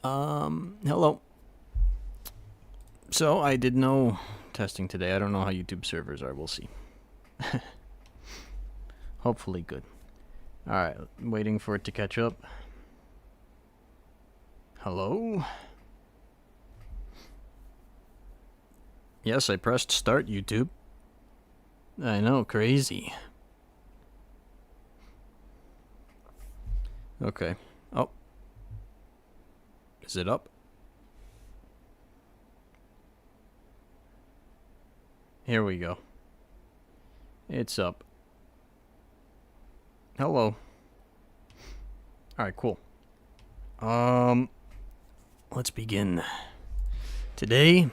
Hello. So, I did no testing today. I don't know how YouTube servers are. We'll see. Hopefully good. Alright, waiting for it to catch up. Hello? Yes, I pressed start, YouTube. I know, crazy. Okay. Oh. Is it up? Here we go. It's up. Hello. Alright, cool. Let's begin. Today,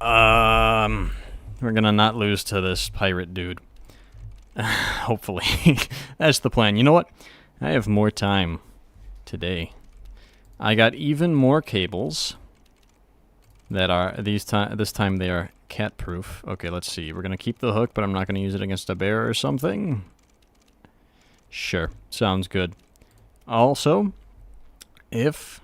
we're gonna not lose to this pirate dude. Hopefully. That's the plan. You know what? I have more time today. I got even more cables that are this time they are cat proof. Okay, let's see. We're gonna keep the hook, but I'm not gonna use it against a bear or something. Sure, sounds good. Also, if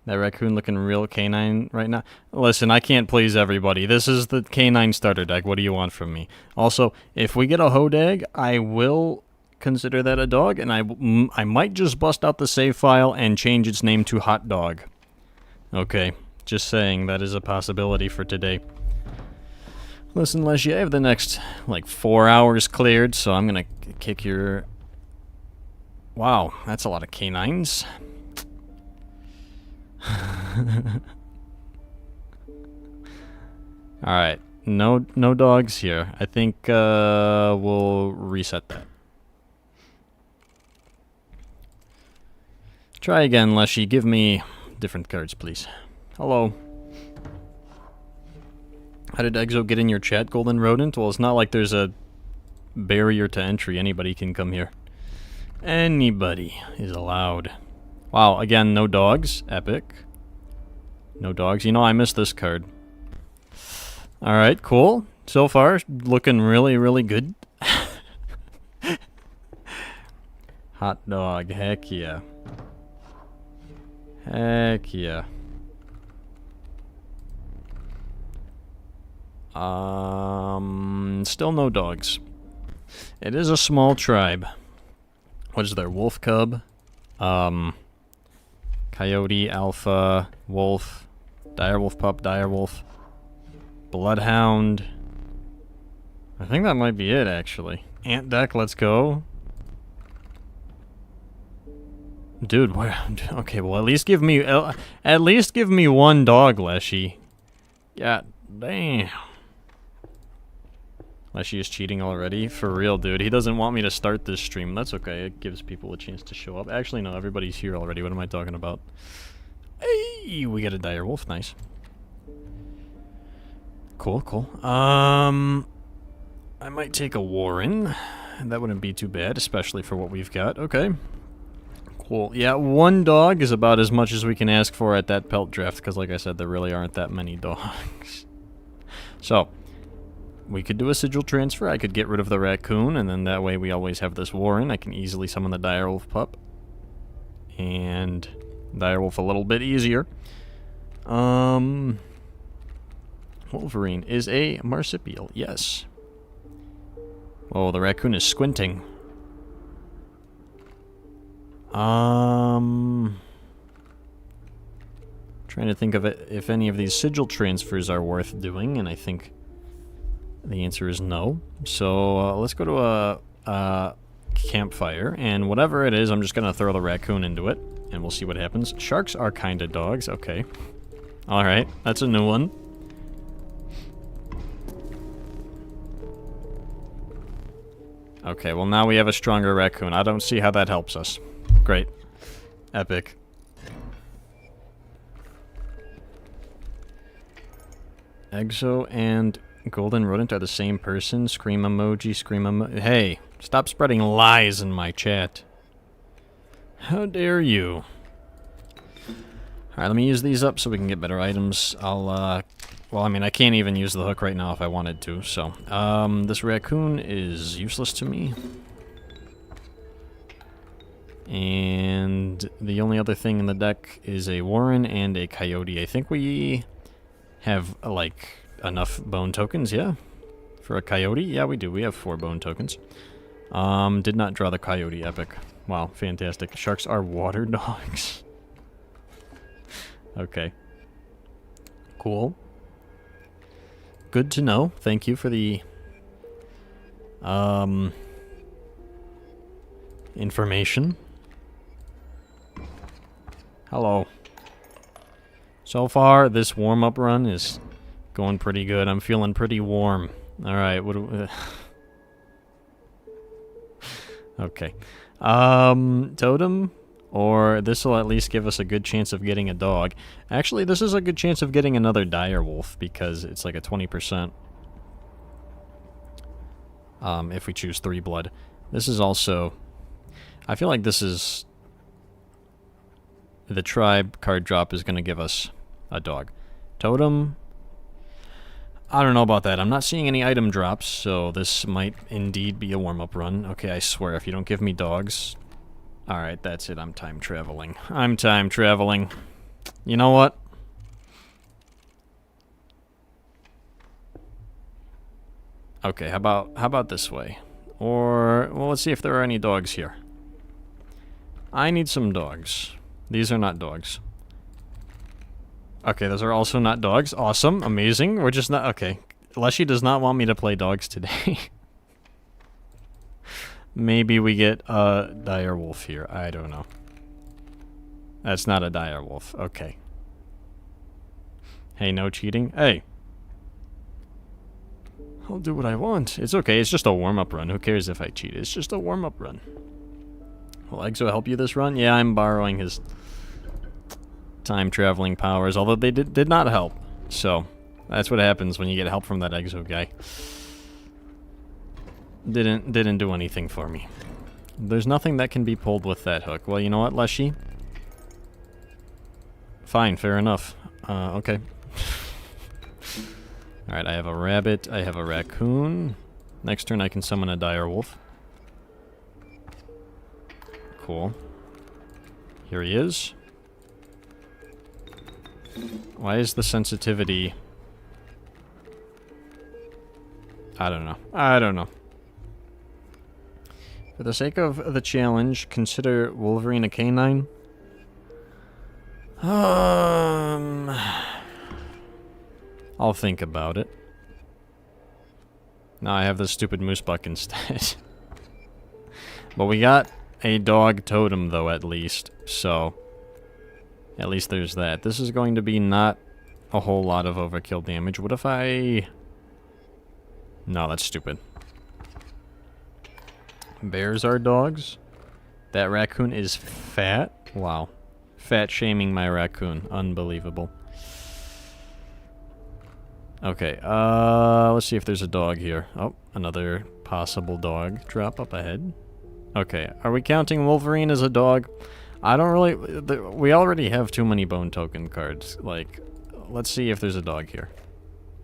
that raccoon looking real canine right now. Listen, I can't please everybody. This is the canine starter deck. What do you want from me? Also, if we get a hodag, I will consider that a dog, and I might just bust out the save file and change its name to Hot Dog. Okay, just saying, that is a possibility for today. Listen, Leshy, I have the next, like, 4 hours cleared, so I'm gonna kick your... Wow, that's a lot of canines. Alright, no dogs here. I think we'll reset that. Try again, Leshy. Give me different cards, please. Hello. How did Exo get in your chat, Golden Rodent? Well, it's not like there's a barrier to entry. Anybody can come here. Anybody is allowed. Wow, again, no dogs. Epic. No dogs. You know, I missed this card. Alright, cool. So far, looking really, really good. Hot dog. Heck yeah. Heck yeah. Still no dogs. It is a small tribe. What is there? Wolf cub? Coyote, alpha, wolf, direwolf pup, direwolf, bloodhound. I think that might be it, actually. Ant deck, let's go. Dude, where? Okay, well, at least give me one dog, Leshy. God damn. Leshy is cheating already? For real, dude. He doesn't want me to start this stream. That's okay. It gives people a chance to show up. Actually, no. Everybody's here already. What am I talking about? Hey, we got a direwolf. Nice. Cool, cool. I might take a Warren. That wouldn't be too bad, especially for what we've got. Okay. Cool. Yeah, one dog is about as much as we can ask for at that pelt draft, because like I said, there really aren't that many dogs. So, we could do a sigil transfer. I could get rid of the raccoon, and then that way we always have this Warren. I can easily summon the direwolf pup. And direwolf a little bit easier. Wolverine is a marsupial, yes. Oh, the raccoon is squinting. Trying to think of it, if any of these sigil transfers are worth doing, and I think the answer is no. So let's go to a campfire, and whatever it is, I'm just gonna throw the raccoon into it, and we'll see what happens. Sharks are kinda dogs, okay. Alright, that's a new one. Okay, well now we have a stronger raccoon. I don't see how that helps us. Great. Epic. Exo and Golden Rodent are the same person. Scream emoji, scream emoji. Hey, stop spreading lies in my chat. How dare you? Alright, let me use these up so we can get better items. Well, I mean, I can't even use the hook right now if I wanted to, so. This raccoon is useless to me. And And the only other thing in the deck is a Warren and a Coyote. I think we have, like, enough bone tokens, yeah? For a Coyote? Yeah, we do. We have 4 bone tokens. Did not draw the Coyote epic. Wow, fantastic. Sharks are water dogs. Okay. Cool. Good to know. Thank you for the information. Hello. So far, this warm-up run is going pretty good. I'm feeling pretty warm. Alright, what do we... Okay. Totem, or this will at least give us a good chance of getting a dog. Actually, this is a good chance of getting another dire wolf, because it's like a 20%. If we choose 3 blood. This is also... I feel like this is... The tribe card drop is going to give us a dog. Totem... I don't know about that. I'm not seeing any item drops, so this might indeed be a warm-up run. Okay, I swear, if you don't give me dogs... Alright, that's it. I'm time traveling. I'm time traveling. You know what? Okay, how about this way? Or, well, let's see if there are any dogs here. I need some dogs. These are not dogs. Okay, those are also not dogs. Awesome, amazing. We're just not... Okay. Leshy does not want me to play dogs today. Maybe we get a dire wolf here. I don't know. That's not a dire wolf. Okay. Hey, no cheating. Hey. I'll do what I want. It's okay. It's just a warm-up run. Who cares if I cheat? It's just a warm-up run. Will Exo help you this run? Yeah, I'm borrowing his... time-traveling powers, although they did not help. So, that's what happens when you get help from that Exo guy. Didn't do anything for me. There's nothing that can be pulled with that hook. Well, you know what, Leshy? Fine, fair enough. Okay. Alright, I have a rabbit, I have a raccoon. Next turn I can summon a dire wolf. Cool. Here he is. Why is the sensitivity... I don't know. I don't know. For the sake of the challenge, consider Wolverine a canine. I'll think about it. Now I have the stupid moose buck instead. But we got a dog totem, though, at least. So... At least there's that. This is going to be not a whole lot of overkill damage. What if I... No, that's stupid. Bears are dogs? That raccoon is fat? Wow. Fat shaming my raccoon. Unbelievable. Okay, let's see if there's a dog here. Oh, another possible dog drop up ahead. Okay, are we counting Wolverine as a dog? I don't really... We already have too many bone token cards. Like, let's see if there's a dog here.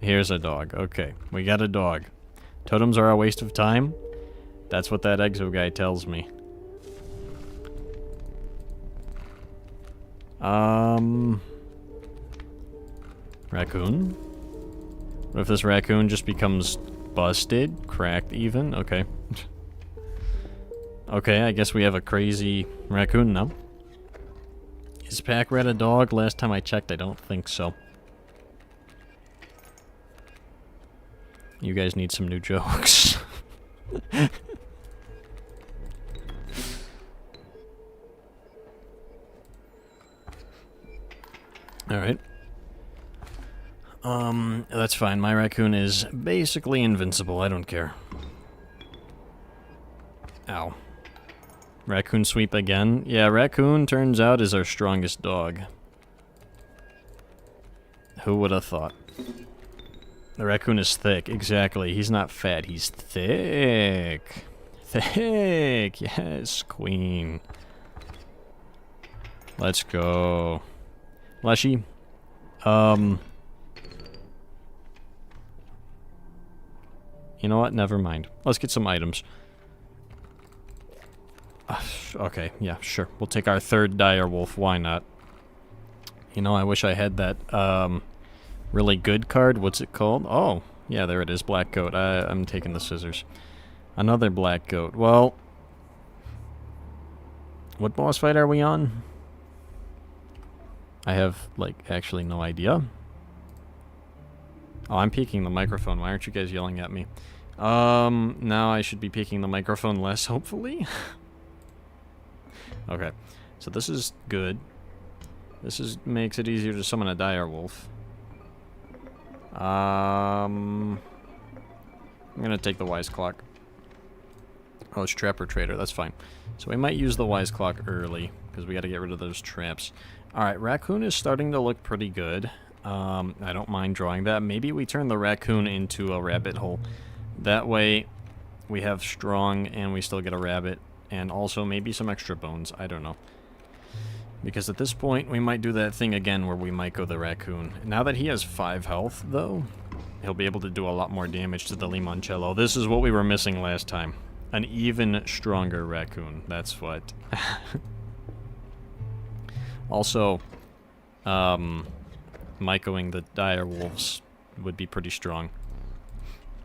Here's a dog. Okay, we got a dog. Totems are a waste of time? That's what that Exo guy tells me. Raccoon? What if this raccoon just becomes busted? Cracked even? Okay. Okay, I guess we have a crazy raccoon now. Is Pack Rat a dog? Last time I checked, I don't think so. You guys need some new jokes. Alright. That's fine. My raccoon is basically invincible. I don't care. Ow. Raccoon sweep again? Yeah, raccoon turns out is our strongest dog. Who would have thought? The raccoon is thick, exactly. He's not fat, he's thick. Thick! Yes, queen. Let's go. Leshy? You know what? Never mind. Let's get some items. Okay, yeah, sure. We'll take our third dire wolf. Why not? You know, I wish I had that really good card. What's it called? Oh, yeah, there it is. Black goat. I'm taking the scissors. Another black goat. Well, what boss fight are we on? I have, like, actually no idea. Oh, I'm peeking the microphone. Why aren't you guys yelling at me? Now I should be peeking the microphone less, hopefully. Okay, so this is good. This makes it easier to summon a dire wolf. I'm gonna take the wise clock. Oh, it's trapper trader. That's fine. So we might use the wise clock early because we got to get rid of those traps. All right, raccoon is starting to look pretty good. I don't mind drawing that. Maybe we turn the raccoon into a rabbit hole. That way, we have strong and we still get a rabbit, and also maybe some extra bones. I don't know. Because at this point, we might do that thing again where we might go the raccoon. Now that he has 5 health, though, he'll be able to do a lot more damage to the limoncello. This is what we were missing last time. An even stronger raccoon. That's what. Also, Mycoing the dire wolves would be pretty strong.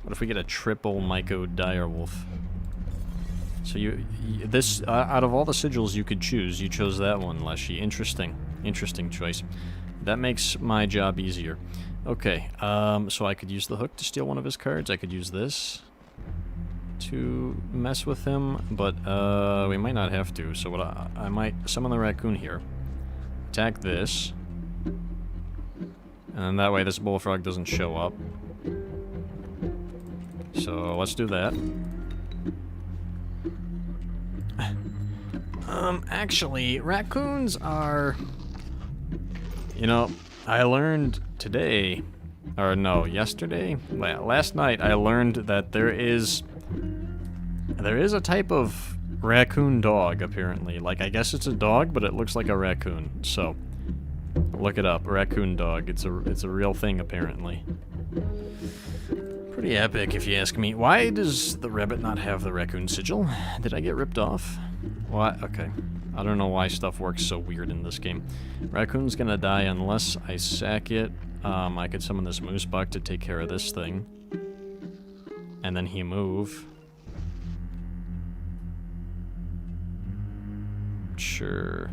What if we get a triple Myco dire wolf? So this out of all the sigils you could choose, you chose that one, Leshy. Interesting choice. That makes my job easier. Okay, so I could use the hook to steal one of his cards. I could use this to mess with him, but we might not have to. So what I might summon the raccoon here, attack this, and then that way this bullfrog doesn't show up. So let's do that. Actually, raccoons are... You know, I learned today, or no, yesterday? Last night I learned that there is a type of raccoon dog, apparently. Like, I guess it's a dog, but it looks like a raccoon. So, look it up. Raccoon dog. It's a real thing, apparently. Pretty epic, if you ask me. Why does the rabbit not have the raccoon sigil? Did I get ripped off? What? Okay. I don't know why stuff works so weird in this game. Raccoon's gonna die unless I sack it. I could summon this moose buck to take care of this thing. And then he move. Sure.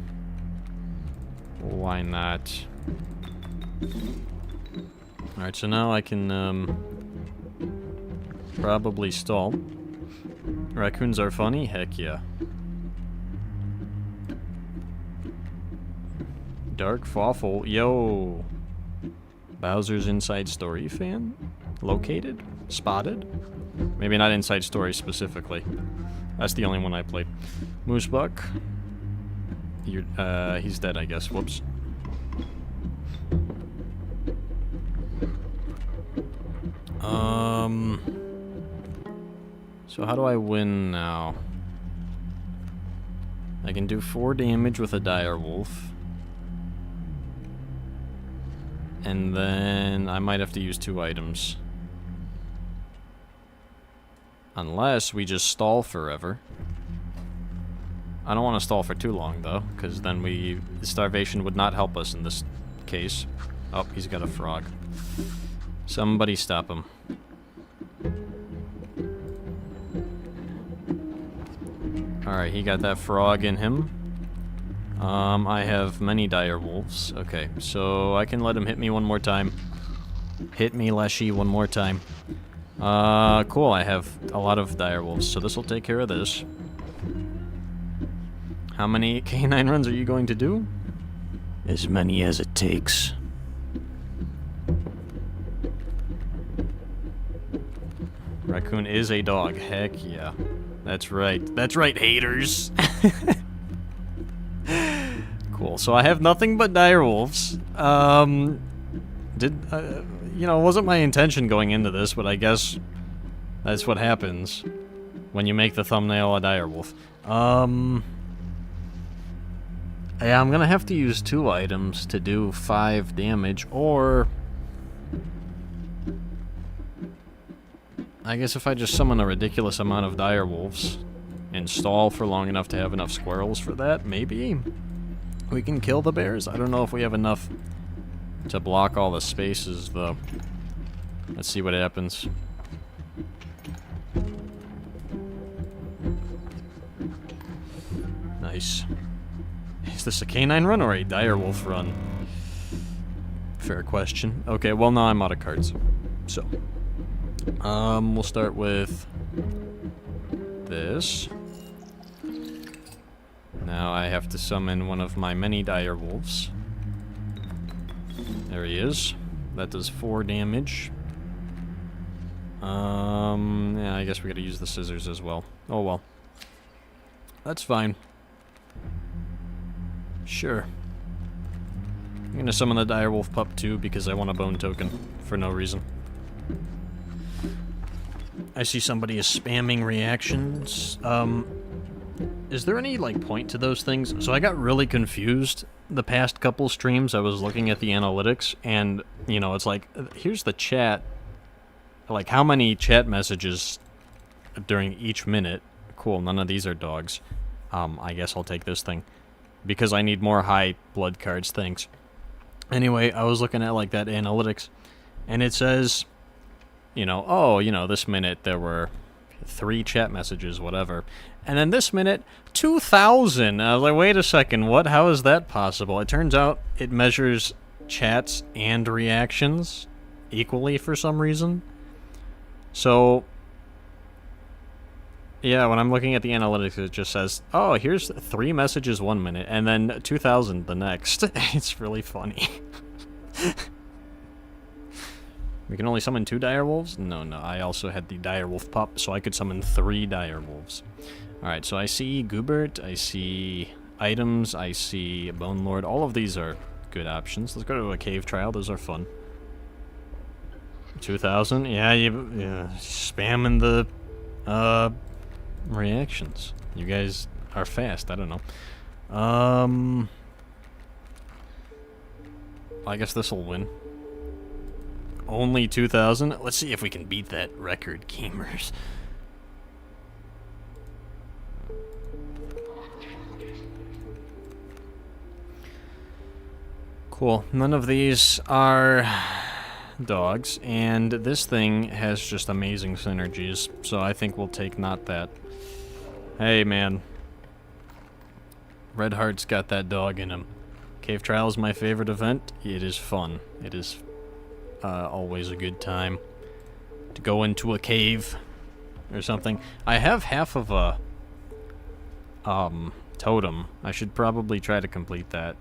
Why not? Alright, so now I can, probably stall. Raccoons are funny? Heck yeah. Dark Fawful. Yo! Bowser's Inside Story fan? Located? Spotted? Maybe not Inside Story specifically. That's the only one I played. Moosebuck. He's dead, I guess. Whoops. So how do I win now? I can do 4 damage with a dire wolf. And then I might have to use 2 items. Unless we just stall forever. I don't want to stall for too long, though, because then starvation would not help us in this case. Oh, he's got a frog. Somebody stop him. Alright, he got that frog in him. I have many dire wolves. Okay, so I can let him hit me one more time. Hit me, Leshy, one more time. Cool, I have a lot of dire wolves, so this will take care of this. How many canine runs are you going to do? As many as it takes. Raccoon is a dog. Heck yeah. That's right. That's right, haters. Cool. So I have nothing but dire wolves. You know, it wasn't my intention going into this, but I guess that's what happens when you make the thumbnail a dire wolf. Yeah, I'm gonna have to use 2 items to do 5 damage, or I guess if I just summon a ridiculous amount of dire wolves, and stall for long enough to have enough squirrels for that, maybe we can kill the bears. I don't know if we have enough to block all the spaces, though. Let's see what happens. Nice. Is this a canine run or a direwolf run? Fair question. Okay, well, now I'm out of cards. So, we'll start with this. Now I have to summon one of my many direwolves. There he is. That does 4 damage. Yeah, I guess we gotta use the scissors as well. Oh well. That's fine. Sure. I'm gonna summon the direwolf pup too because I want a bone token for no reason. I see somebody is spamming reactions. Is there any, like, point to those things? So I got really confused the past couple streams. I was looking at the analytics, and, you know, it's like, here's the chat. Like, how many chat messages during each minute? Cool, none of these are dogs. I guess I'll take this thing. Because I need more high blood cards, thanks. Anyway, I was looking at, like, that analytics, and it says, you know, oh, you know, this minute there were 3 chat messages, whatever. And then this minute, 2,000. I was like, wait a second, what? How is that possible? It turns out it measures chats and reactions equally for some reason. So, yeah, when I'm looking at the analytics, it just says, oh, here's 3 messages 1 minute, and then 2,000 the next. It's really funny. We can only summon 2 direwolves? No, I also had the direwolf pup, so I could summon 3 direwolves. Alright, so I see Goobert, I see items, I see Bone Lord. All of these are good options. Let's go to a cave trial, those are fun. 2,000? Yeah, spamming the reactions. You guys are fast, I don't know. I guess this'll win. Only 2,000? Let's see if we can beat that record, gamers. Cool. None of these are dogs, and this thing has just amazing synergies, so I think we'll take not that. Hey, man. Red Heart's got that dog in him. Cave Trial is my favorite event. It is fun. It is always a good time to go into a cave or something. I have half of a totem. I should probably try to complete that.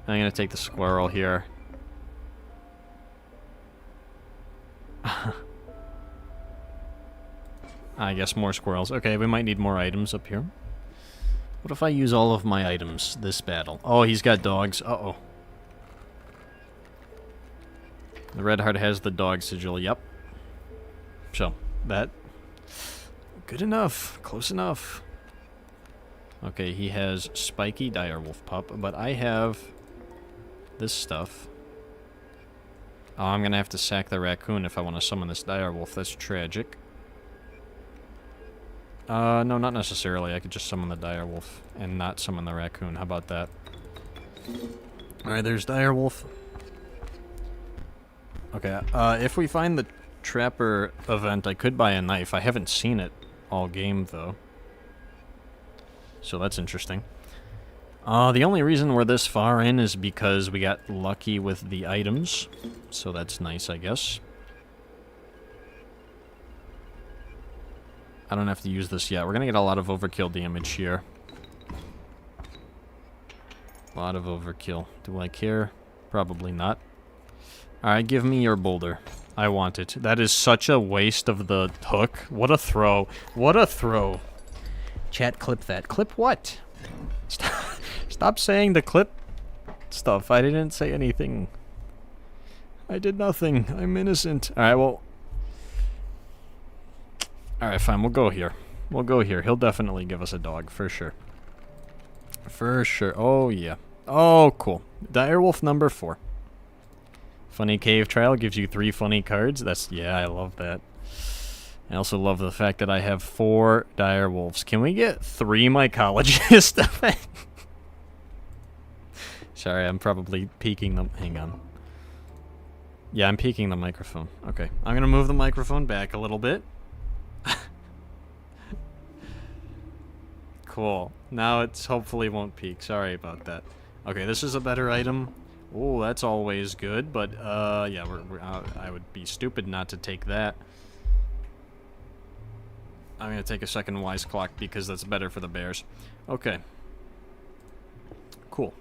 I'm gonna take the squirrel here. I guess more squirrels. Okay, we might need more items up here. What if I use all of my items this battle? Oh, he's got dogs. Uh-oh. The Red Heart has the dog sigil, yep. So, that... good enough. Close enough. Okay, he has spiky direwolf pup, but I have this stuff. Oh, I'm gonna have to sack the raccoon if I want to summon this direwolf. That's tragic. No, not necessarily. I could just summon the direwolf and not summon the raccoon. How about that? Alright, there's direwolf. Okay, if we find the trapper event, I could buy a knife. I haven't seen it all game, though. So that's interesting. The only reason we're this far in is because we got lucky with the items. So that's nice, I guess. I don't have to use this yet. We're gonna get a lot of overkill damage here. A lot of overkill. Do I care? Probably not. Alright, give me your boulder. I want it. That is such a waste of the hook. What a throw. What a throw. Chat, clip that. Clip what? Stop saying the clip stuff. I didn't say anything. I did nothing. I'm innocent. Alright, well... Alright, fine. We'll go here. We'll go here. He'll definitely give us a dog, for sure. For sure. Oh, yeah. Oh, cool. Direwolf number 4. Funny cave trial gives you 3 funny cards. That's... yeah, I love that. I also love the fact that I have 4 dire wolves. Can we get 3 mycologists? Sorry, I'm probably peeking them. Hang on. Yeah, I'm peeking the microphone. Okay, I'm gonna move the microphone back a little bit. Cool. Now it's hopefully won't peak. Sorry about that. Okay, this is a better item. Oh, that's always good, but yeah, I would be stupid not to take that. I'm gonna take a second wise clock because that's better for the bears. Okay. Cool.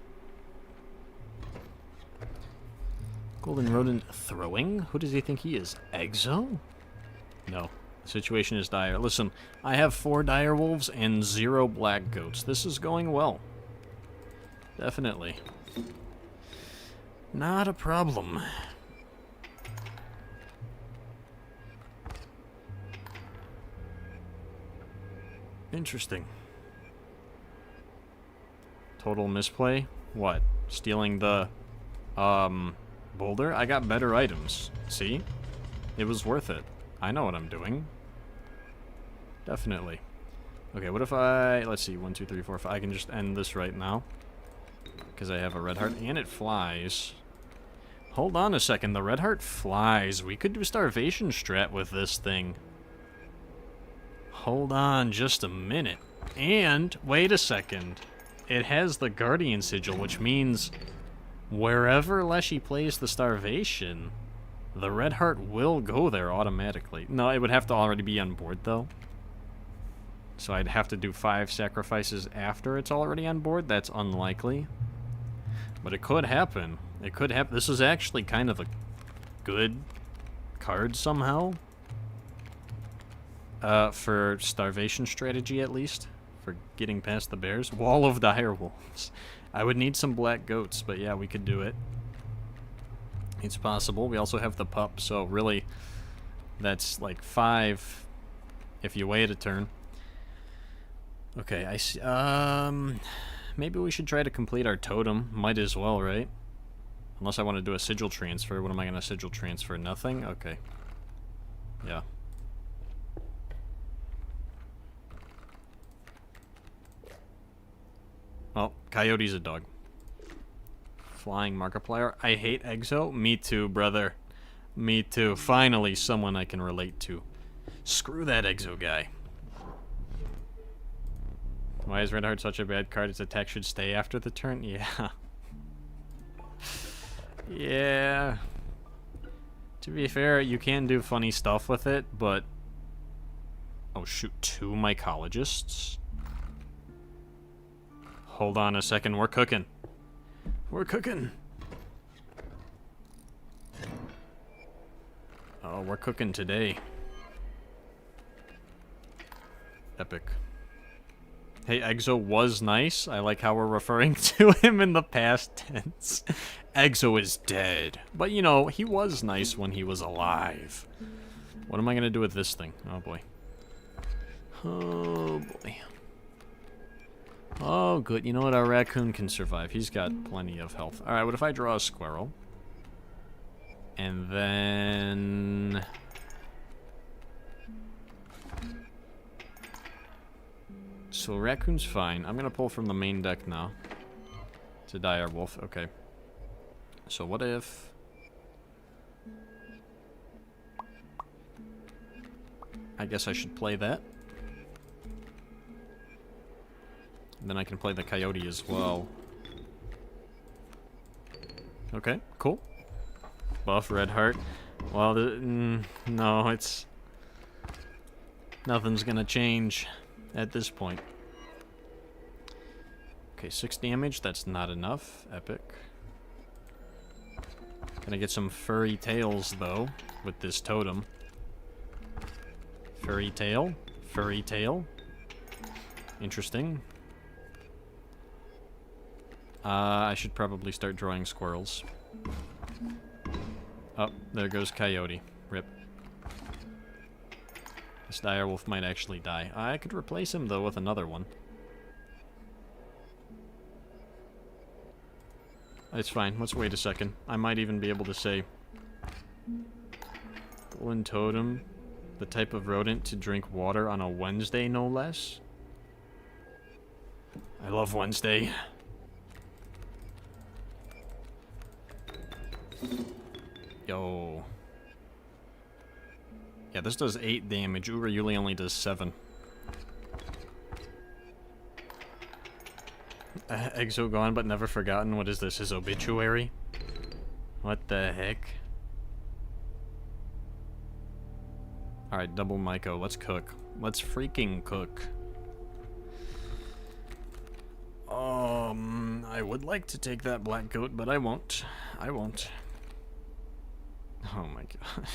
Golden rodent throwing? Who does he think he is? Exo? No. The situation is dire. Listen, I have 4 dire wolves and 0 black goats. This is going well. Definitely. Not a problem. Interesting. Total misplay? What? Stealing the, boulder? I got better items. See? It was worth it. I know what I'm doing. Definitely. Okay, what if I... Let's see, 1, 2, 3, 4, 5. I can just end this right now. Because I have a red heart, and it flies. Hold on a second, the red heart flies. We could do starvation strat with this thing. Hold on just a minute. And, wait a second. It has the Guardian Sigil, which means wherever Leshy plays the starvation, the red heart will go there automatically. No, it would have to already be on board, though. So I'd have to do 5 sacrifices after it's already on board. That's unlikely. But it could happen. It could happen. This is actually kind of a good card somehow. For starvation strategy, at least. For getting past the bears. Wall of dire wolves. I would need some black goats, but yeah, we could do it. It's possible. We also have the pup, so really, that's like 5 if you wait a turn. Okay, I see. Maybe we should try to complete our totem. Might as well, right? Unless I want to do a sigil transfer. What am I going to sigil transfer? Nothing? Okay. Yeah. Oh, Coyote's a dog. Flying Markiplier. I hate Exo. Me too, brother. Me too. Finally, someone I can relate to. Screw that Exo guy. Why is Red Heart such a bad card? Its attack should stay after the turn? Yeah. Yeah. To be fair, you can do funny stuff with it, but... Oh shoot, 2 mycologists? Hold on a second, we're cooking. We're cooking. Oh, we're cooking today. Epic. Hey, Exo was nice. I like how we're referring to him in the past tense. Exo is dead. But, you know, he was nice when he was alive. What am I going to do with this thing? Oh, boy. Oh, boy. Oh, good. You know what? Our raccoon can survive. He's got plenty of health. Alright, what if I draw a squirrel? And then... So raccoon's fine. I'm gonna pull from the main deck now. To dire wolf. Okay. So what if... I guess I should play that. Then I can play the coyote as well. Okay, cool. Buff, red heart. Well, no, it's... Nothing's gonna change at this point. Okay, 6 damage. That's not enough. Epic. Gonna get some furry tails, though, with this totem. Furry tail. Furry tail. Interesting. I should probably start drawing squirrels. Oh, there goes Coyote. Rip. This direwolf might actually die. I could replace him, though, with another one. It's fine. Let's wait a second. I might even be able to say... Golden Totem. The type of rodent to drink water on a Wednesday, no less. I love Wednesday. Yo. Yeah, this does 8 damage. Urayuli only does 7. Exo gone but never forgotten. What is this? His obituary? What the heck? Alright, double Myco. Let's cook. Let's freaking cook. I would like to take that black coat, but I won't. I won't. Oh my god.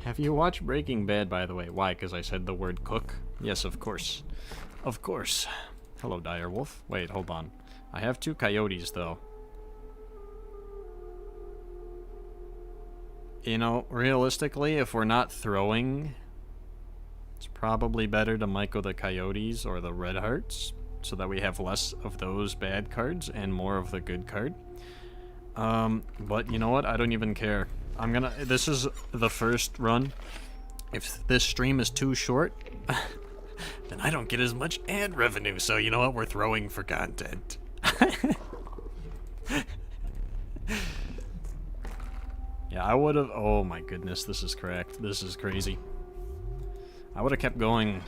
Have you watched Breaking Bad, by the way? Why? Because I said the word cook? Yes, of course. Of course. Hello, direwolf. Wait, hold on. I have 2 coyotes, though. You know, realistically, if we're not throwing, it's probably better to Myco the coyotes or the red hearts, so that we have less of those bad cards and more of the good card. But you know what? I don't even care. This is the first run. If this stream is too short, then I don't get as much ad revenue. So you know what? We're throwing for content. Yeah, I would have... Oh my goodness, this is cracked. This is crazy. I would have kept going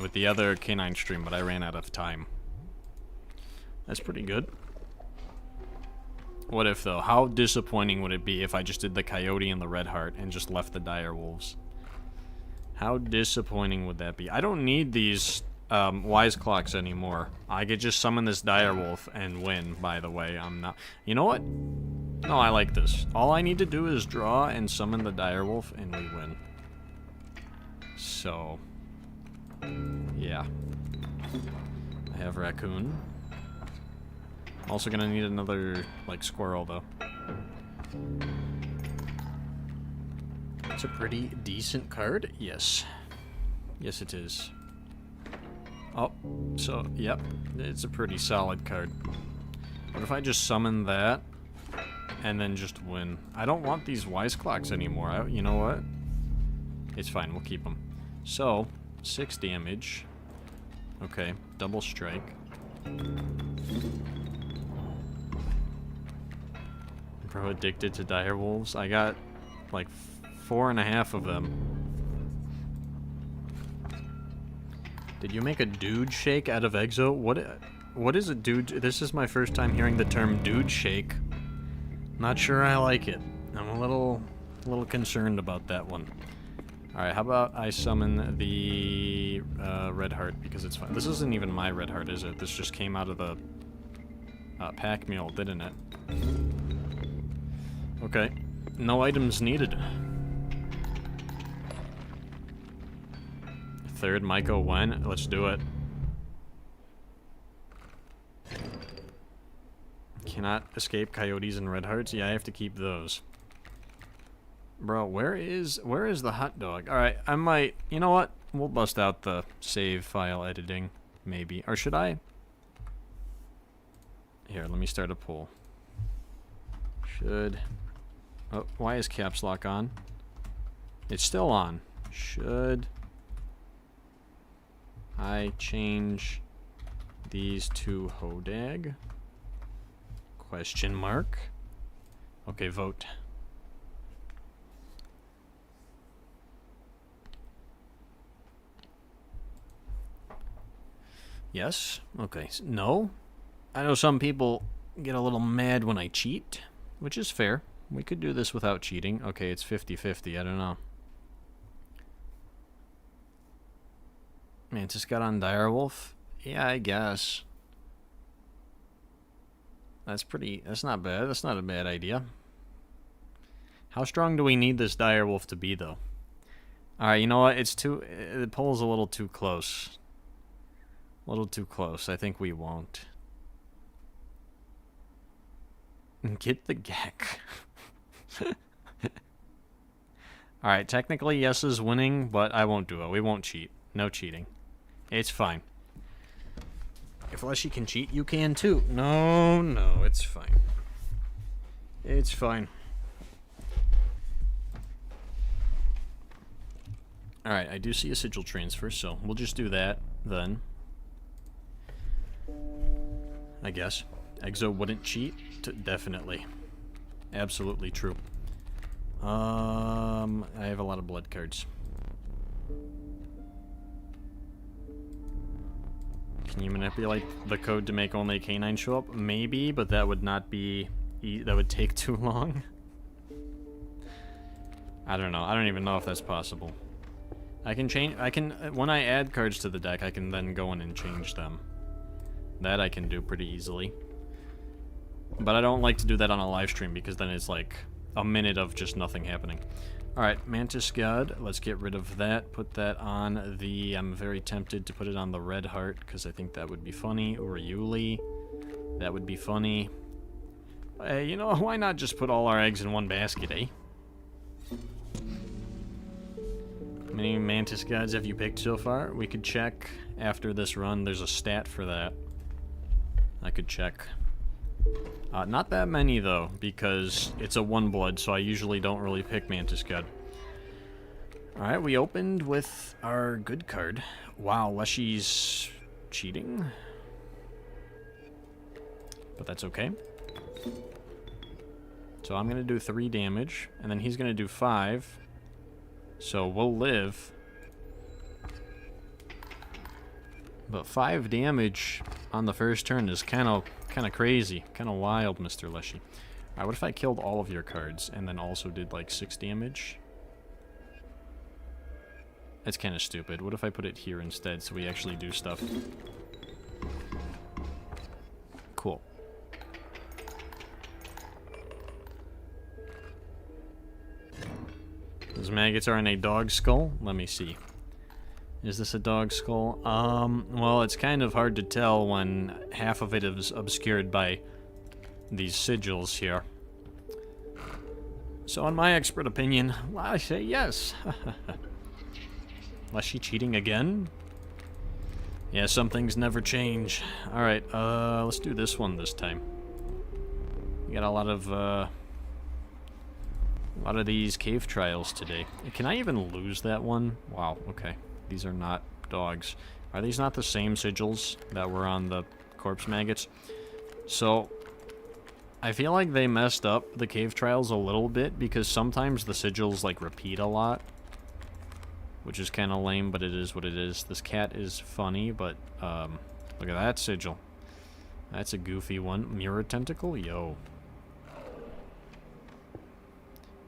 with the other Canine stream, but I ran out of time. That's pretty good. What if, though? How disappointing would it be if I just did the Coyote and the Red Heart and just left the Dire Wolves? How disappointing would that be? I don't need these Wise Clocks anymore. I could just summon this Dire Wolf and win, by the way. I'm not... You know what? No, I like this. All I need to do is draw and summon the Dire Wolf and we win. So... yeah. I have Raccoon. Also gonna need another, like, squirrel, though. It's a pretty decent card. Yes. Yes, it is. Oh, so, yep. It's a pretty solid card. What if I just summon that and then just win? I don't want these Wise Clocks anymore. You know what? It's fine. We'll keep them. So, 6 damage. Okay, double strike. Bro, addicted to dire wolves. I got like 4.5 of them. Did you make a dude shake out of Exo? What is a dude? This is my first time hearing the term dude shake. Not sure I like it. I'm a little concerned about that one. Alright, how about I summon the Red Heart, because it's fine. This isn't even my Red Heart, is it? This just came out of the pack mule, didn't it? Okay. No items needed. Third Myco when? Let's do it. Cannot escape coyotes and red hearts? Yeah, I have to keep those. Bro, where is the hot dog? Alright, I might... You know what? We'll bust out the save file editing, maybe. Or should I? Here, let me start a poll. Should... Oh, why is caps lock on? It's still on. Should I change these to Hodag? Question mark. Okay, vote. Yes? Okay. No? I know some people get a little mad when I cheat, which is fair. We could do this without cheating. Okay, it's 50-50. I don't know. Mantis got on Direwolf? Yeah, I guess. That's not bad. That's not a bad idea. How strong do we need this Direwolf to be, though? Alright, you know what? The poll's a little too close. A little too close. I think we won't. Get the Gek. Alright, technically yes is winning, but I won't do it. We won't cheat. No cheating. It's fine. If Leshy can cheat, you can too. No, no, it's fine. It's fine. Alright, I do see a sigil transfer, so we'll just do that then. I guess. Exo wouldn't cheat? Definitely. Absolutely true. I have a lot of blood cards. Can you manipulate the code to make only Canine show up? Maybe, but that would not be... that would take too long. I don't know. I don't even know if that's possible. I can change... when I add cards to the deck, I can then go in and change them. That I can do pretty easily. But I don't like to do that on a live stream because then it's like a minute of just nothing happening. Alright, Mantis God. Let's get rid of that. Put that on the... I'm very tempted to put it on the red heart because I think that would be funny. Or Yuli. That would be funny. Hey, you know, why not just put all our eggs in one basket, eh? How many Mantis Gods have you picked so far? We could check after this run. There's a stat for that. I could check. Not that many, though, because it's a 1-blood, so I usually don't really pick Mantis God. Alright, we opened with our good card. Wow, Leshy's cheating. But that's okay. So I'm going to do 3 damage, and then he's going to do 5. So we'll live. But 5 damage on the first turn is kind of crazy. Kind of wild, Mr. Leshy. Alright, what if I killed all of your cards and then also did like 6 damage? That's kind of stupid. What if I put it here instead so we actually do stuff? Cool. Those maggots are in a dog skull? Let me see. Is this a dog skull? Well, it's kind of hard to tell when half of it is obscured by these sigils here. So in my expert opinion, well, I say yes. Unless she cheating again? Yeah, some things never change. Alright, let's do this one this time. We got a lot of these cave trials today. Can I even lose that one? Wow, okay. These are not dogs. Are these not the same sigils that were on the corpse maggots? So, I feel like they messed up the cave trials a little bit because sometimes the sigils, like, repeat a lot. Which is kind of lame, but it is what it is. This cat is funny, but, look at that sigil. That's a goofy one. Mirror tentacle? Yo.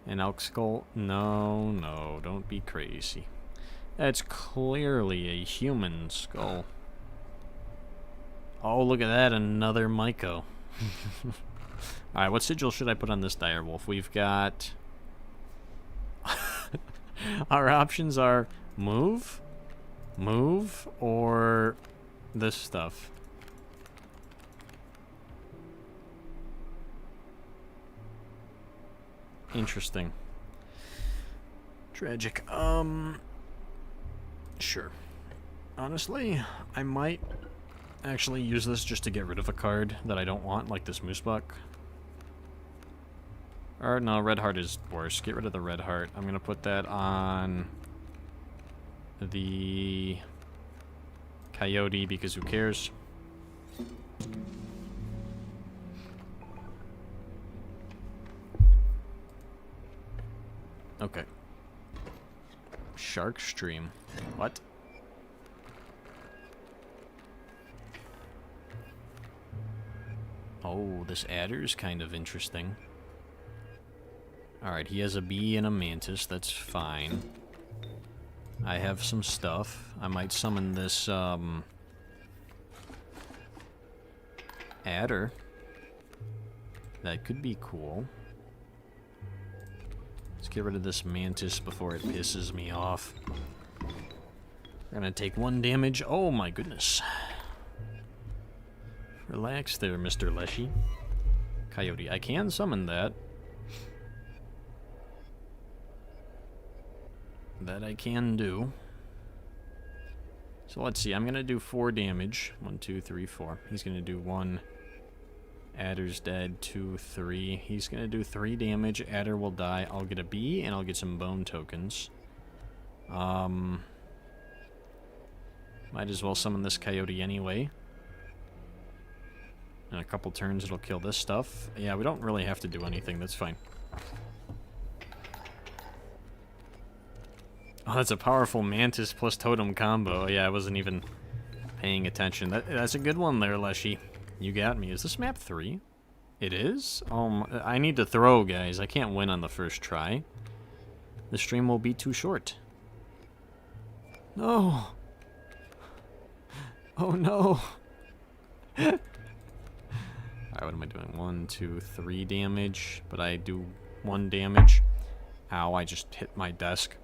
An elk skull? No, no, don't be crazy. That's clearly a human skull. Oh, look at that, another Myco. Alright, what sigil should I put on this direwolf? We've got... Our options are move, or this stuff. Interesting. Tragic. Sure. Honestly, I might actually use this just to get rid of a card that I don't want, like this moose buck. Or no, red heart is worse. Get rid of the red heart. I'm gonna put that on the coyote because who cares? Okay. Shark stream. What? Oh, this adder's kind of interesting. Alright, he has a bee and a mantis. That's fine. I have some stuff. I might summon this, adder. That could be cool. Let's get rid of this mantis before it pisses me off. We're gonna take 1 damage. Oh my goodness. Relax there, Mr. Leshy. Coyote. I can summon that. That I can do. So let's see, I'm going to do 4 damage. 1, 2, 3, 4. He's going to do 1. Adder's dead. 2, 3. He's going to do 3 damage. Adder will die. I'll get a bee, and I'll get some bone tokens. Might as well summon this coyote anyway. In a couple turns, it'll kill this stuff. Yeah, we don't really have to do anything. That's fine. Oh, that's a powerful Mantis plus Totem combo. Yeah, I wasn't even paying attention. That's a good one there, Leshy. You got me. Is this map 3? It is? I need to throw, guys. I can't win on the first try. The stream will be too short. No! Oh, no! Alright, what am I doing? 1, 2, 3 damage. But I do 1 damage. Ow, I just hit my desk.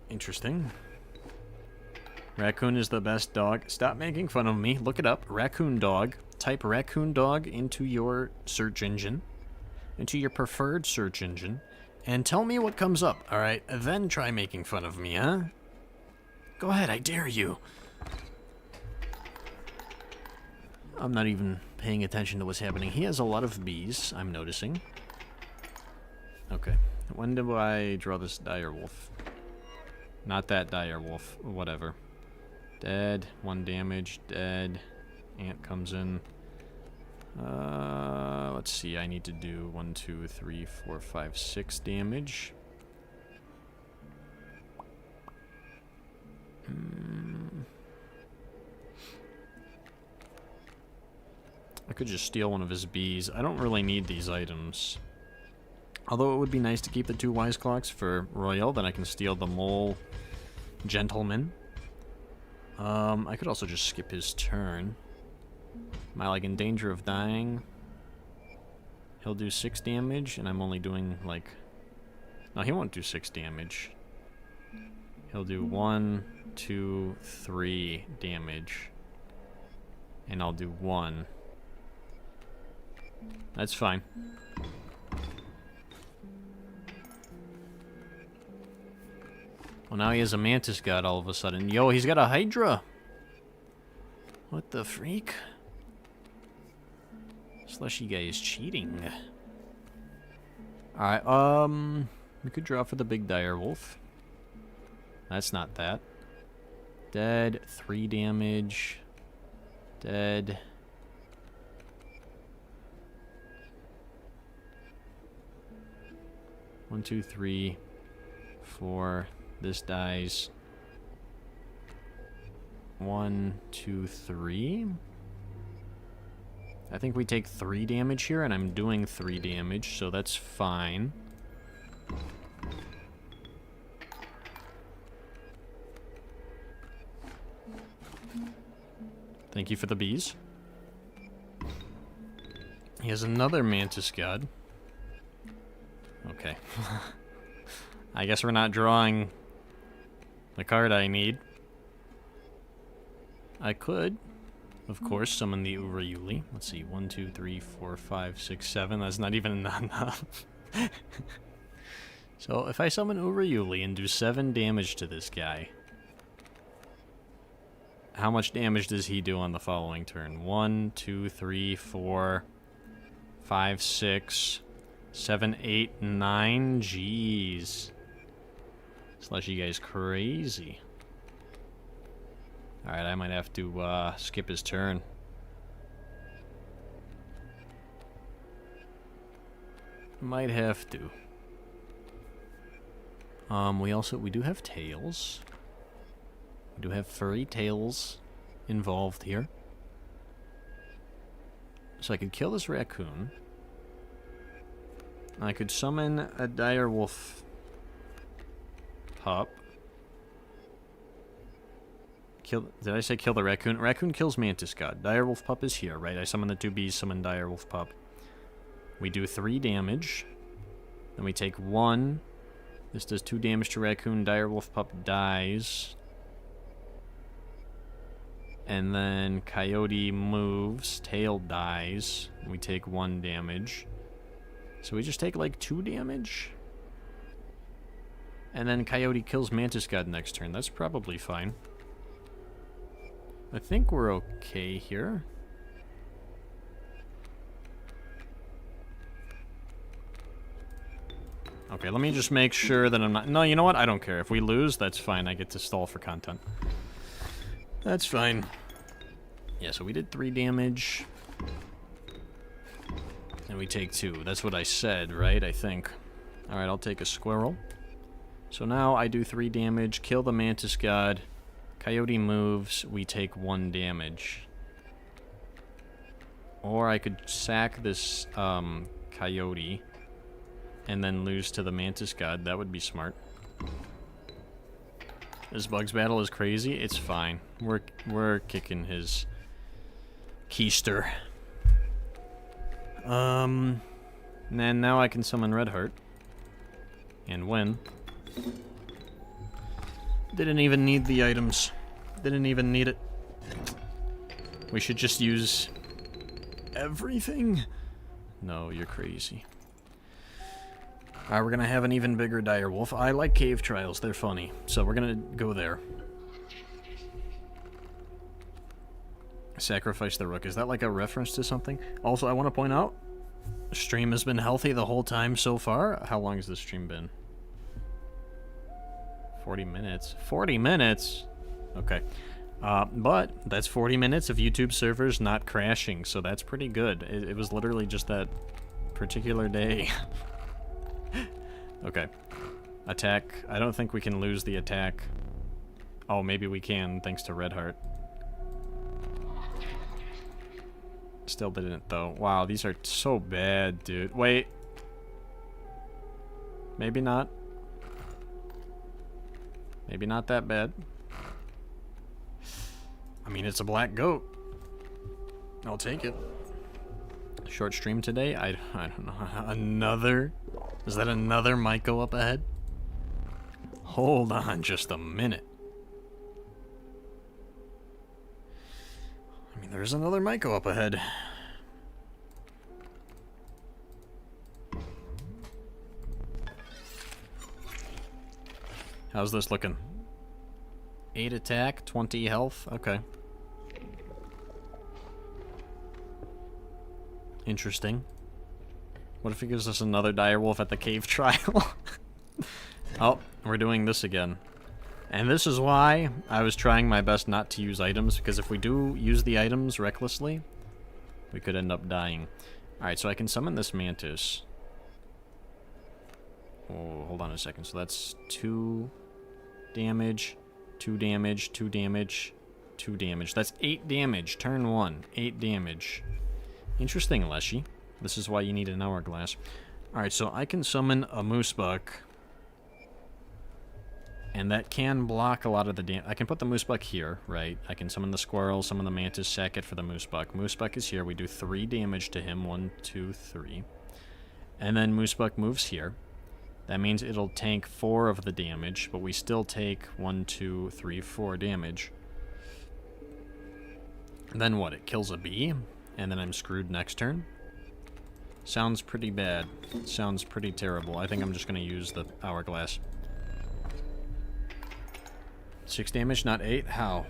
Interesting. Raccoon is the best dog. Stop making fun of me. Look it up. Raccoon dog. Type raccoon dog into your search engine. Into your preferred search engine. And tell me what comes up. Alright, then try making fun of me, huh? Go ahead, I dare you. I'm not even paying attention to what's happening. He has a lot of bees, I'm noticing. Okay. When do I draw this dire wolf? Not that dire wolf. Whatever. Dead. 1 damage. Dead. Ant comes in. Let's see. I need to do 1, 2, 3, 4, 5, 6 damage. I could just steal one of his bees. I don't really need these items. Although it would be nice to keep the 2 wise clocks for Royal, then I can steal the mole gentleman. I could also just skip his turn. Am I like in danger of dying? He'll do 6 damage, and I'm only doing like... No, he won't do 6 damage. He'll do 1, 2, 3 damage. And I'll do 1. That's fine. Well, now he has a Mantis God all of a sudden. Yo, he's got a Hydra! What the freak? Slushy guy is cheating. Alright, we could draw for the big dire wolf. That's not that. Dead, 3 damage. Dead. One, 2, 3, 4. This dies. 1, 2, 3. I think we take 3 damage here, and I'm doing 3 damage, so that's fine. Thank you for the bees. He has another Mantis God. Okay. I guess we're not drawing the card I need. I could, of course, summon the Urayuli. Let's see, 1, 2, 3, 4, 5, 6, 7. That's not even enough. So if I summon Urayuli and do 7 damage to this guy, how much damage does he do on the following turn? 1, 2, 3, 4, 5, 6, 7, 8, 9. Jeez. Slushy guy's crazy. Alright, I might have to skip his turn. Might have to. We do have tails. We do have furry tails involved here. So I could kill this raccoon. I could summon a dire wolf pup. Did I say kill the raccoon? Raccoon kills Mantis God. Dire wolf pup is here, right? I summon the 2 bees, summon dire wolf pup. We do 3 damage. Then we take 1. This does 2 damage to raccoon. Dire wolf pup dies. And then coyote moves. Tail dies. And we take 1 damage. So we just take like 2 damage. And then Coyote kills Mantis God next turn. That's probably fine. I think we're okay here. Okay, let me just make sure that I'm not... No, you know what? I don't care. If we lose, that's fine. I get to stall for content. That's fine. Yeah, so we did 3 damage. And we take 2. That's what I said, right? I think. Alright, I'll take a squirrel. So now I do 3 damage, kill the Mantis God. Coyote moves, we take 1 damage. Or I could sack this Coyote and then lose to the Mantis God. That would be smart. This Bugs battle is crazy. It's fine. We're kicking his keister. And now I can summon Red Heart and win. Didn't even need the items. Didn't even need it. We should just use everything. No, you're crazy. Alright, we're gonna have an even bigger direwolf. I like cave trials, they're funny. So we're gonna go there. Sacrifice the rook. Is that like a reference to something? Also, I want to point out, the stream has been healthy the whole time so far. How long has this stream been? 40 minutes. 40 minutes? Okay. But that's 40 minutes of YouTube servers not crashing, so that's pretty good. It was literally just that particular day. Okay. Attack. I don't think we can lose the attack. Oh, maybe we can, thanks to Red Heart. Still didn't, though. Wow, these are so bad, dude. Wait. Maybe not. Maybe not that bad. I mean, it's a black goat. I'll take it. Short stream today? I don't know. Another? Is that another Myco up ahead? Hold on just a minute. I mean, there's another Myco up ahead. How's this looking? 8 attack, 20 health. Okay. Interesting. What if he gives us another direwolf at the cave trial? Oh, we're doing this again. And this is why I was trying my best not to use items, because if we do use the items recklessly, we could end up dying. Alright, so I can summon this Mantis. Oh, hold on a second. So that's 2 damage, 2 damage, 2 damage, 2 damage. That's 8 damage. Turn 1. 8 damage. Interesting, Leshy. This is why you need an hourglass. Alright, so I can summon a moose buck. And that can block a lot of the damage. I can put the moose buck here, right? I can summon the squirrel, summon the mantis, sack it for the moose buck. Moose buck is here. We do 3 damage to him. 1, 2, 3. And then moose buck moves here. That means it'll tank 4 of the damage, but we still take 1, 2, 3, 4 damage. And then what? It kills a bee, and then I'm screwed next turn? Sounds pretty bad. Sounds pretty terrible. I think I'm just going to use the hourglass. 6 damage, not 8? How?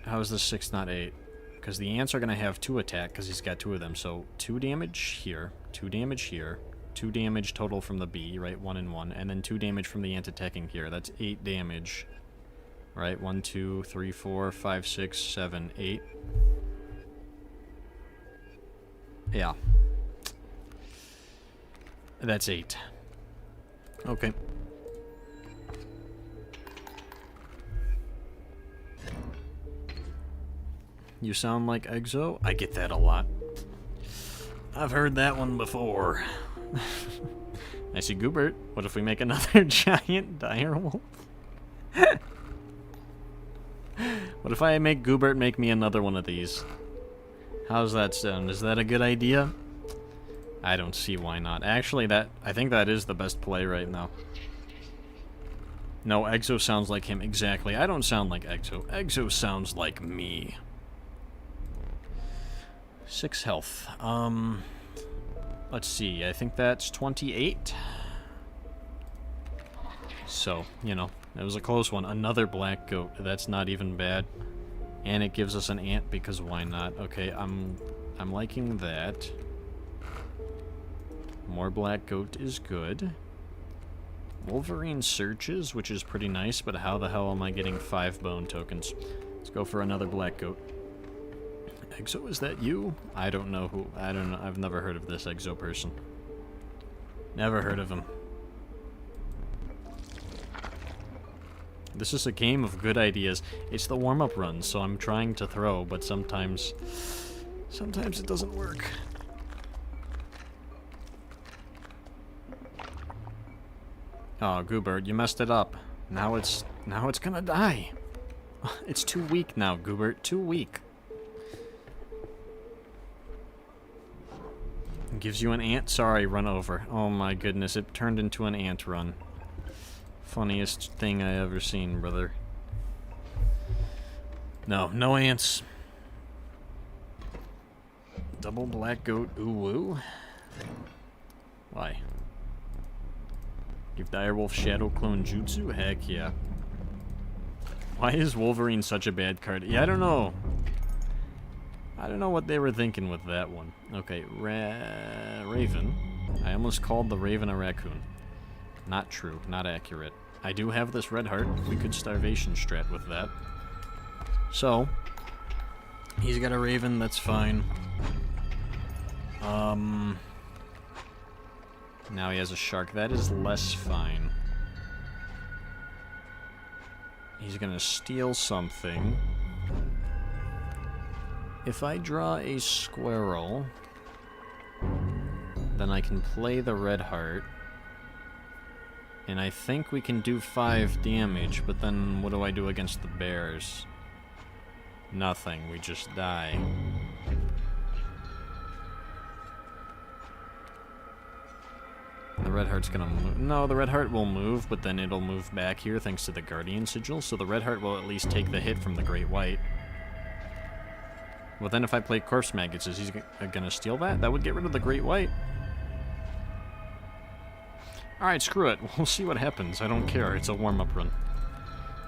How is this 6, not 8? Because the ants are going to have 2 attack, because he's got 2 of them. So 2 damage here, 2 damage here, 2 damage total from the bee, right? 1 and 1. And then 2 damage from the ant attacking here. That's 8 damage. Right? 1, 2, 3, 4, 5, 6, 7, 8. Yeah. That's 8. Okay. You sound like Exo? I get that a lot. I've heard that one before. I see Goobert. What if we make another giant direwolf? What if I make Goobert make me another one of these? How's that sound? Is that a good idea? I don't see why not. Actually, I think that is the best play right now. No, Exo sounds like him. Exactly. I don't sound like Exo. Exo sounds like me. 6 health. Let's see. I think that's 28. So, you know, that was a close one. Another black goat. That's not even bad. And it gives us an ant because why not? Okay, I'm liking that. More black goat is good. Wolverine searches, which is pretty nice, but how the hell am I getting 5 bone tokens? Let's go for another black goat. Exo, is that you? I don't know who. I don't know. I've never heard of this Exo person. Never heard of him. This is a game of good ideas. It's the warm-up run, so I'm trying to throw, but sometimes it doesn't work. Oh, Goobert, you messed it up. Now it's gonna die. It's too weak now, Goobert. Too weak. Gives you an ant? Sorry, run over. Oh my goodness, it turned into an ant run. Funniest thing I ever seen, brother. No ants. Double black goat, ooh woo. Why? Give Direwolf Shadow Clone Jutsu? Heck yeah. Why is Wolverine such a bad card? Yeah, I don't know. I don't know what they were thinking with that one. Okay, Raven. I almost called the Raven a raccoon. Not true, not accurate. I do have this red heart. We could starvation strat with that. So, he's got a Raven, that's fine. Now he has a shark. That is less fine. He's gonna steal something. If I draw a squirrel, then I can play the red heart. And I think we can do 5 damage, but then what do I do against the bears? Nothing, we just die. The red heart's gonna move. No, the red heart will move, but then it'll move back here thanks to the guardian sigil, so the red heart will at least take the hit from the great white. Well, then if I play corpse maggots, is he gonna steal that? That would get rid of the great white. Alright, screw it. We'll see what happens. I don't care. It's a warm-up run.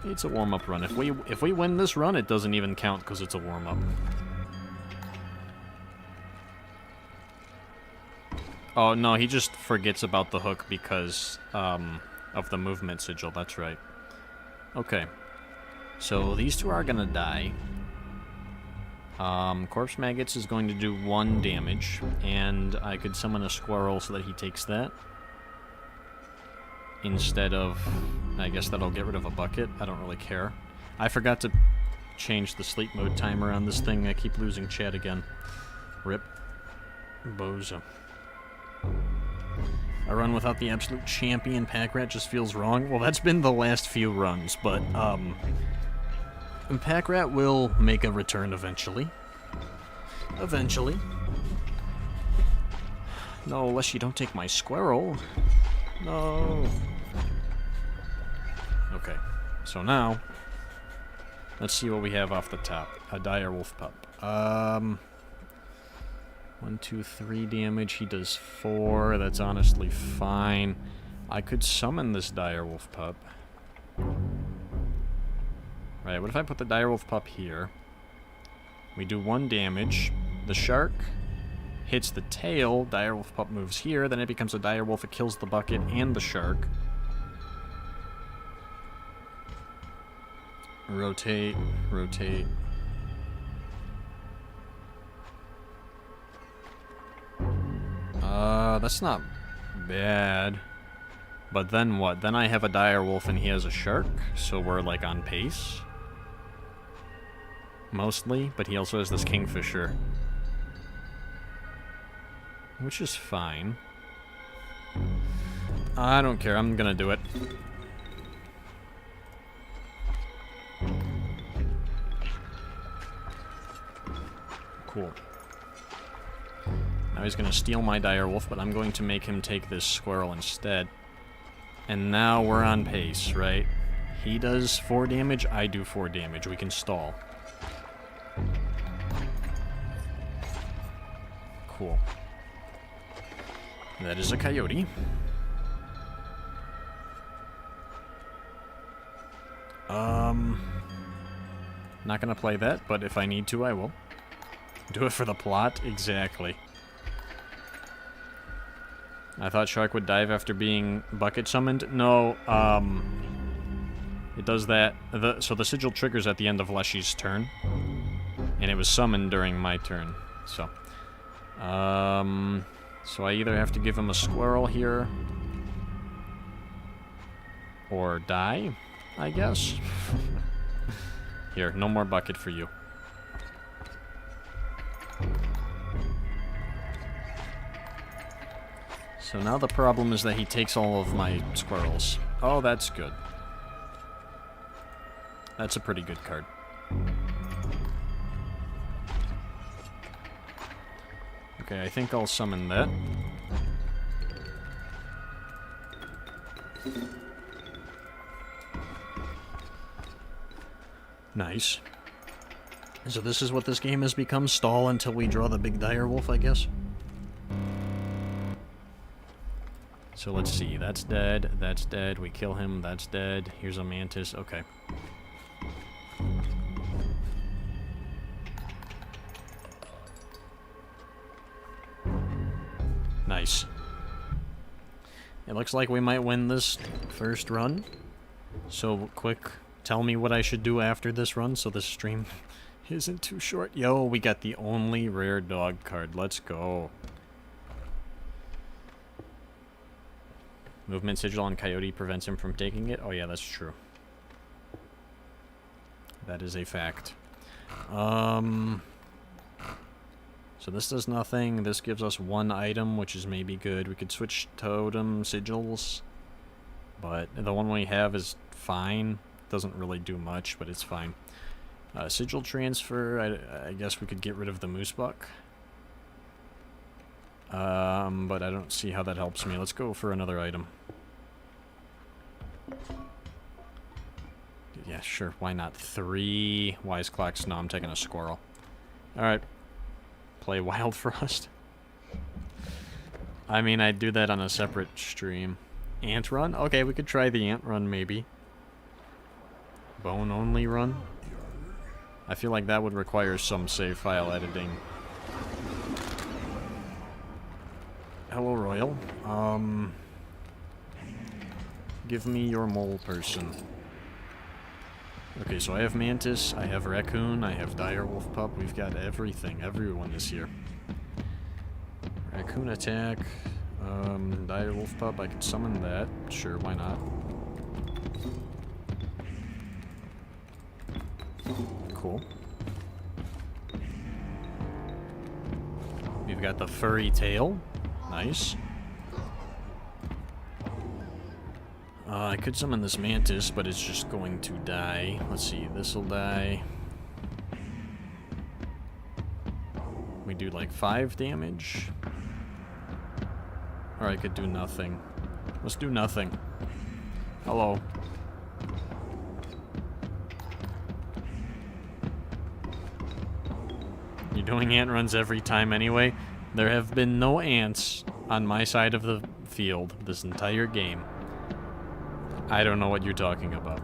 It's a warm-up run. If we win this run, it doesn't even count because it's a warm-up. Oh, no, he just forgets about the hook because of the movement sigil. That's right. Okay. So these two are gonna die. Corpse Maggots is going to do 1 damage, and I could summon a squirrel so that he takes that. Instead of... I guess that'll get rid of a bucket. I don't really care. I forgot to change the sleep mode timer on this thing. I keep losing chat again. Rip. Boza. A run without the absolute champion pack rat just feels wrong. Well, that's been the last few runs, but, pack rat will make a return eventually. Eventually. No, unless you don't take my squirrel. No. Okay, so now, let's see what we have off the top. A direwolf pup. 1, 2, 3 damage. He does 4. That's honestly fine. I could summon this direwolf pup. Right, what if I put the direwolf pup here? We do 1 damage. The shark hits the tail. Direwolf pup moves here. Then it becomes a direwolf. It kills the bucket and the shark. Rotate, rotate. That's not bad. But then what? Then I have a direwolf and he has a shark, so we're like on pace. Mostly, but he also has this kingfisher. Which is fine. I don't care, I'm gonna do it. Cool. Now he's gonna steal my direwolf, but I'm going to make him take this squirrel instead. And now we're on pace, right? He does 4 damage, I do 4 damage. We can stall. Cool. That is a coyote. Not gonna play that, but if I need to, I will. Do it for the plot? Exactly. I thought Shark would dive after being bucket summoned. No, it does that. So the sigil triggers at the end of Leshy's turn. And it was summoned during my turn. So I either have to give him a squirrel here. Or die, I guess. Here, no more bucket for you. So now the problem is that he takes all of my squirrels. Oh, that's good. That's a pretty good card. Okay, I think I'll summon that. Nice. So this is what this game has become. Stall until we draw the big dire wolf, I guess. So let's see. That's dead. That's dead. We kill him. That's dead. Here's a mantis. Okay. Nice. It looks like we might win this first run. So quick. Tell me what I should do after this run so the stream isn't too short. Yo, we got the only rare dog card. Let's go. Movement sigil on Coyote prevents him from taking it. Oh yeah, that's true. That is a fact. So this does nothing. This gives us one item, which is maybe good. We could switch totem sigils, but the one we have is fine. Doesn't really do much, but it's fine. Sigil transfer, I guess we could get rid of the moose buck. But I don't see how that helps me. Let's go for another item. Yeah, sure, why not? 3 wise clocks. No, I'm taking a squirrel. Alright. Play Wild Frost. I mean, I'd do that on a separate stream. Ant run? Okay, we could try the ant run, maybe. Bone only run? I feel like that would require some save file editing. Hello, Royal. Give me your mole person. Okay, so I have Mantis, I have Raccoon, I have Direwolf Pup. We've got everything. Everyone is here. Raccoon attack. Direwolf Pup, I could summon that. Sure, why not? Cool. We've got the furry tail. Nice. I could summon this mantis, but it's just going to die. Let's see, this'll die. We do like 5 damage. Or I could do nothing. Let's do nothing. Hello. You're doing ant runs every time anyway. There have been no ants on my side of the field this entire game. I don't know what you're talking about.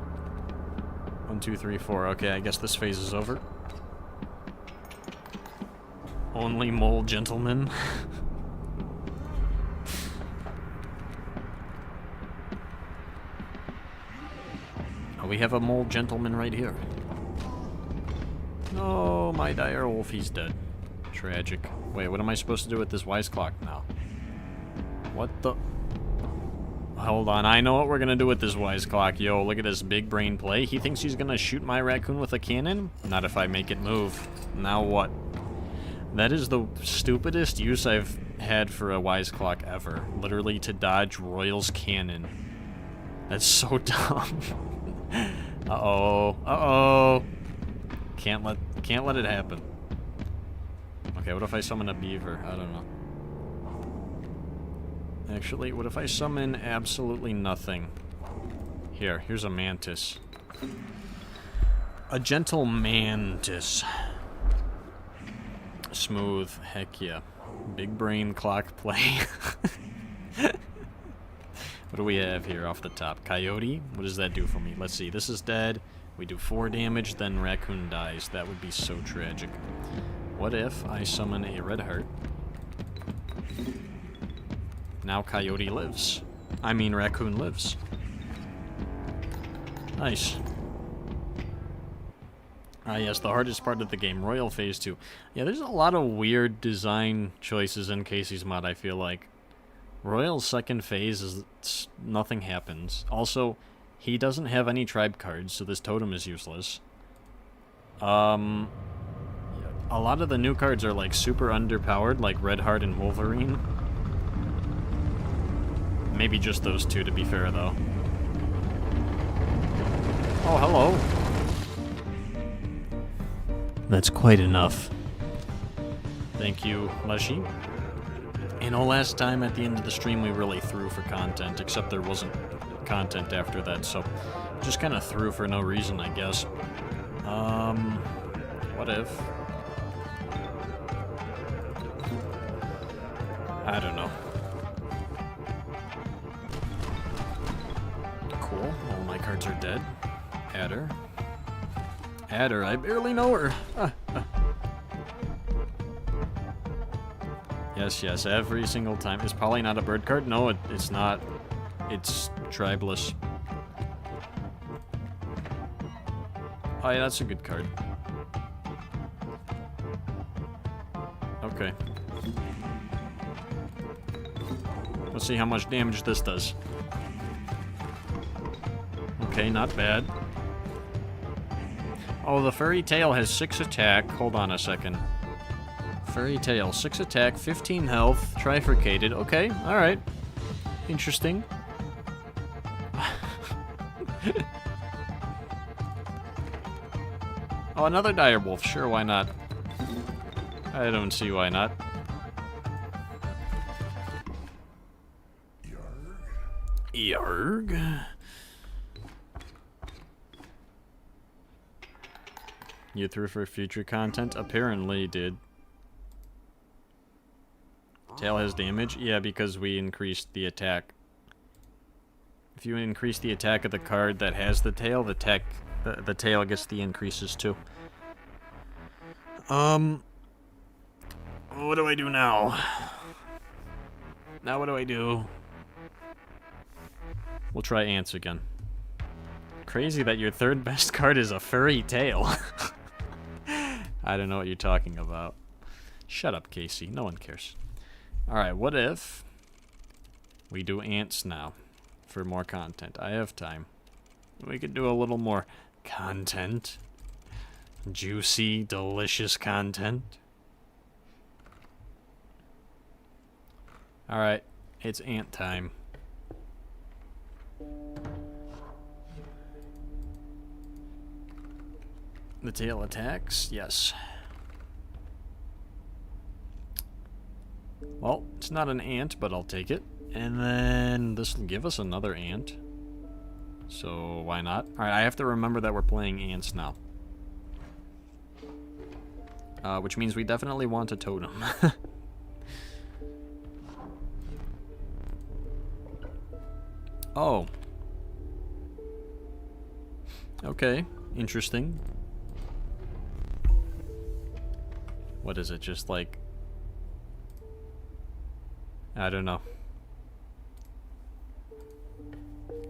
1, 2, 3, 4. Okay, I guess this phase is over. Only mole gentleman. Oh, we have a mole gentleman right here. No, my dire wolf, he's dead. Tragic. Wait, what am I supposed to do with this wise clock now? What the... Hold on, I know what we're gonna do with this wise clock. Yo, look at this big brain play. He thinks he's gonna shoot my raccoon with a cannon? Not if I make it move. Now what? That is the stupidest use I've had for a wise clock ever. Literally to dodge Royal's cannon. That's so dumb. Uh-oh. Uh-oh. Can't let it happen. Okay, what if I summon a beaver? I don't know. Actually, what if I summon absolutely nothing? Here's a mantis. A gentle mantis. Smooth, heck yeah. Big brain clock play. What do we have here off the top? Coyote? What does that do for me? Let's see. This is dead. We do 4 damage, then Raccoon dies. That would be so tragic. What if I summon a red heart? Now Coyote lives. I mean, Raccoon lives. Nice. Ah, yes, the hardest part of the game, Royal Phase 2. Yeah, there's a lot of weird design choices in Casey's mod, I feel like. Royal's second phase is nothing happens. Also, he doesn't have any tribe cards, so this totem is useless. A lot of the new cards are like super underpowered, like Red Heart and Wolverine. Maybe just those two, to be fair, though. Oh, hello. That's quite enough. Thank you, Leshy. You know, last time at the end of the stream we really threw for content, except there wasn't content after that, so just kind of threw for no reason, I guess. What if? I don't know. Cool, all my cards are dead. Adder. Adder, I barely know her. Yes, yes, every single time. It's probably not a bird card. No, it's not. It's tribeless. Oh, yeah, that's a good card. Okay. Let's see how much damage this does. Okay, not bad. Oh, the furry tail has 6 attack. Hold on a second. Furry tail, 6 attack, 15 health, trifurcated. Okay, alright. Interesting. Oh, another direwolf. Sure, why not? I don't see why not. Yarg. You threw for future content? Apparently did. Tail has damage? Yeah, because we increased the attack. If you increase the attack of the card that has the tail, the tail gets the increases too. What do I do now? Now what do I do? We'll try ants again. Crazy that your third best card is a furry tail. I don't know what you're talking about. Shut up, Casey. No one cares. Alright, what if we do ants now for more content? I have time. We could do a little more content. Juicy, delicious content. Alright, it's ant time. The tail attacks? Yes. Well, it's not an ant, but I'll take it. And then this will give us another ant. So why not? Alright, I have to remember that we're playing ants now. Which means we definitely want a totem. Oh. Okay, interesting. What is it, just like... I don't know.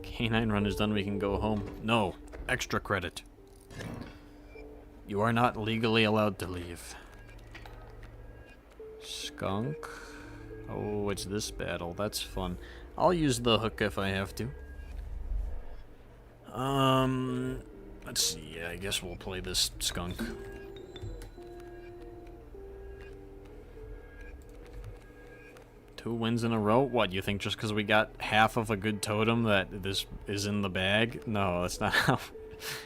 Canine run is done, we can go home. No, extra credit. You are not legally allowed to leave. Skunk. Oh, it's this battle, that's fun. I'll use the hook if I have to. Let's see, yeah, I guess we'll play this skunk. Two wins in a row? What, you think just because we got half of a good totem that this is in the bag? No, that's not how...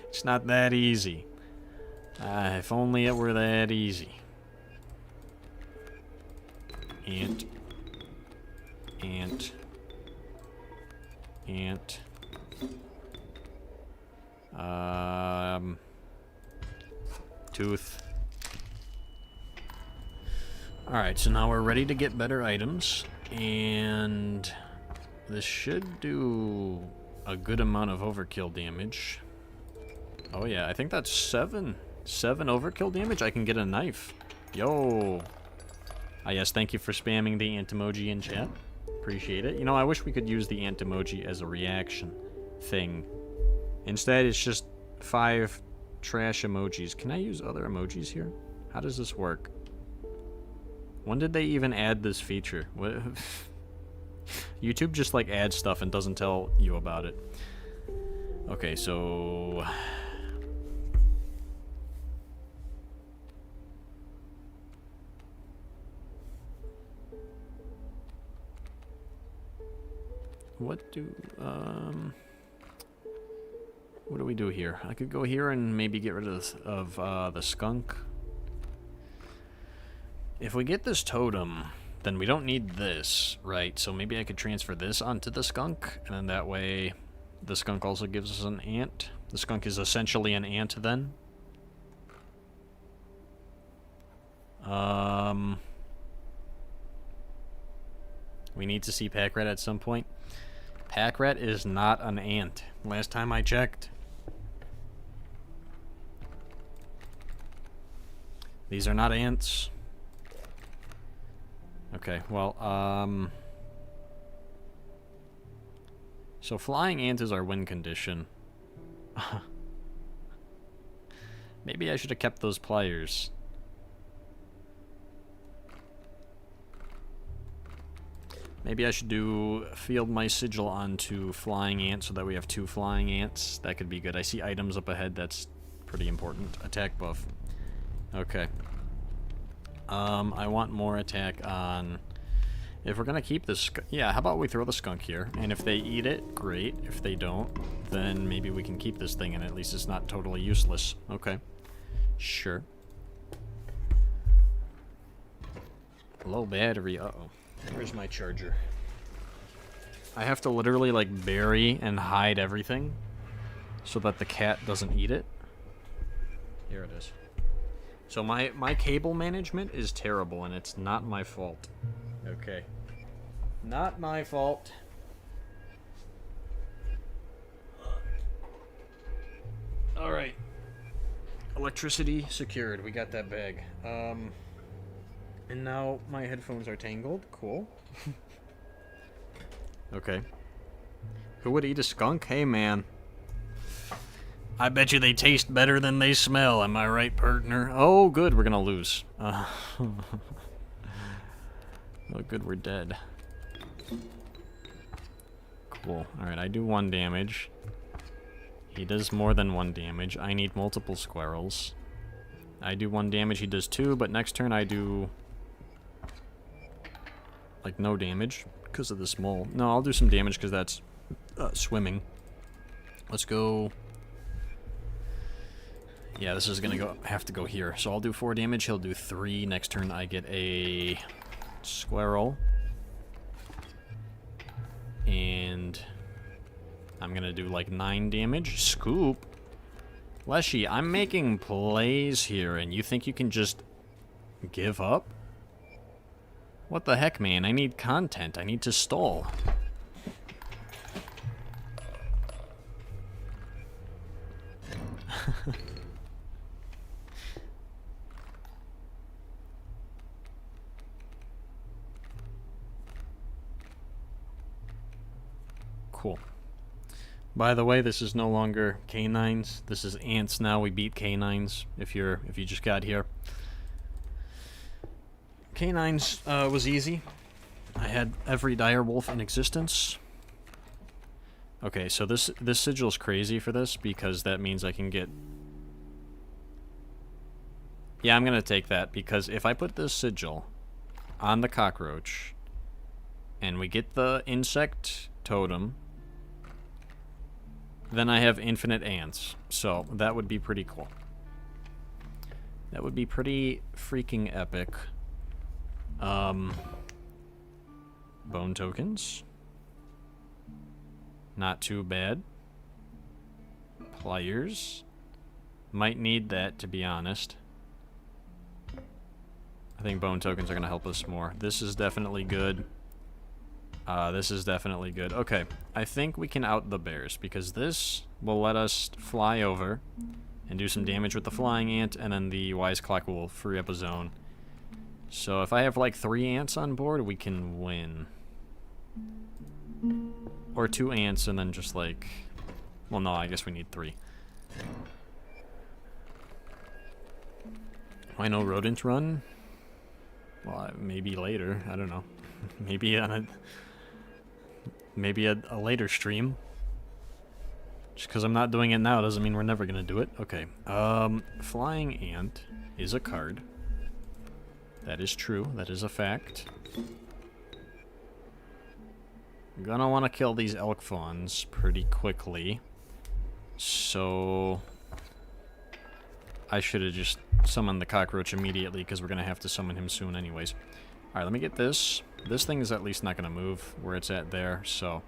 It's not that easy. If only it were that easy. Ant. Ant. Ant. Tooth. Alright, so now we're ready to get better items, and This should do a good amount of overkill damage. Oh yeah, I think that's 7 overkill damage. I can get a knife. Yo. Ah yes, thank you for spamming the ant-emoji in chat. Appreciate it. You know, I wish we could use the ant-emoji as a reaction thing. Instead, it's just 5 trash emojis. Can I use other emojis here? How does this work? When did they even add this feature? What? YouTube just like adds stuff and doesn't tell you about it. Okay, so... What do we do here? I could go here and maybe get rid of the skunk. If we get this totem, then we don't need this, right? So maybe I could transfer this onto the skunk, and then that way the skunk also gives us an ant. The skunk is essentially an ant then. We need to see Pack Rat at some point. Pack Rat is not an ant. Last time I checked. These are not ants. Okay, well, so flying ant is our win condition. Maybe I should have kept those pliers. Maybe I should do field my sigil onto flying ant so that we have 2 flying ants. That could be good. I see items up ahead. That's pretty important. Attack buff. Okay. I want more attack on... If we're gonna keep this... Yeah, how about we throw the skunk here? And if they eat it, great. If they don't, then maybe we can keep this thing and at least it's not totally useless. Okay. Sure. Low battery. Uh-oh. Where's my charger? I have to literally, like, bury and hide everything so that the cat doesn't eat it. Here it is. So my cable management is terrible, and it's not my fault. Okay. Not my fault. Alright. Electricity secured. We got that bag. And now my headphones are tangled. Cool. Okay. Who would eat a skunk? Hey, man. I bet you they taste better than they smell. Am I right, partner? Oh, good. We're gonna lose. Oh, good. We're dead. Cool. Alright, I do 1 damage. He does more than 1 damage. I need multiple squirrels. I do 1 damage. He does 2, but next turn I do... like, no damage because of the small. No, I'll do some damage because that's swimming. Let's go. Yeah, this is gonna have to go here. So I'll do 4 damage. He'll do 3. Next turn I get a squirrel. And I'm gonna do like 9 damage. Scoop. Leshy, I'm making plays here, and you think you can just give up? What the heck, man? I need content. I need to stall. Cool. By the way, this is no longer canines. This is ants now. We beat canines. If you just got here. Canines was easy. I had every direwolf in existence. Okay, so this sigil's crazy for this because that means I can get... Yeah, I'm gonna take that because if I put this sigil on the cockroach and we get the insect totem, then I have infinite ants. So that would be pretty cool. That would be pretty freaking epic. Bone tokens. Not too bad. Pliers. Might need that, to be honest. I think bone tokens are going to help us more. This is definitely good. This is definitely good. Okay, I think we can out the bears, because this will let us fly over and do some damage with the flying ant, and then the wise clock will free up a zone. So if I have like 3 ants on board, we can win. Or 2 ants and then just like... Well, no, I guess we need 3. Why no rodent run? Well, maybe later. I don't know. Maybe on a later stream. Just because I'm not doing it now doesn't mean we're never gonna do it. Okay. Flying ant is a card. That is true. That is a fact. I'm gonna want to kill these elk fawns pretty quickly. So I should have just summoned the cockroach immediately, because we're gonna have to summon him soon anyways. Alright, let me get this. This thing is at least not gonna move where it's at there, so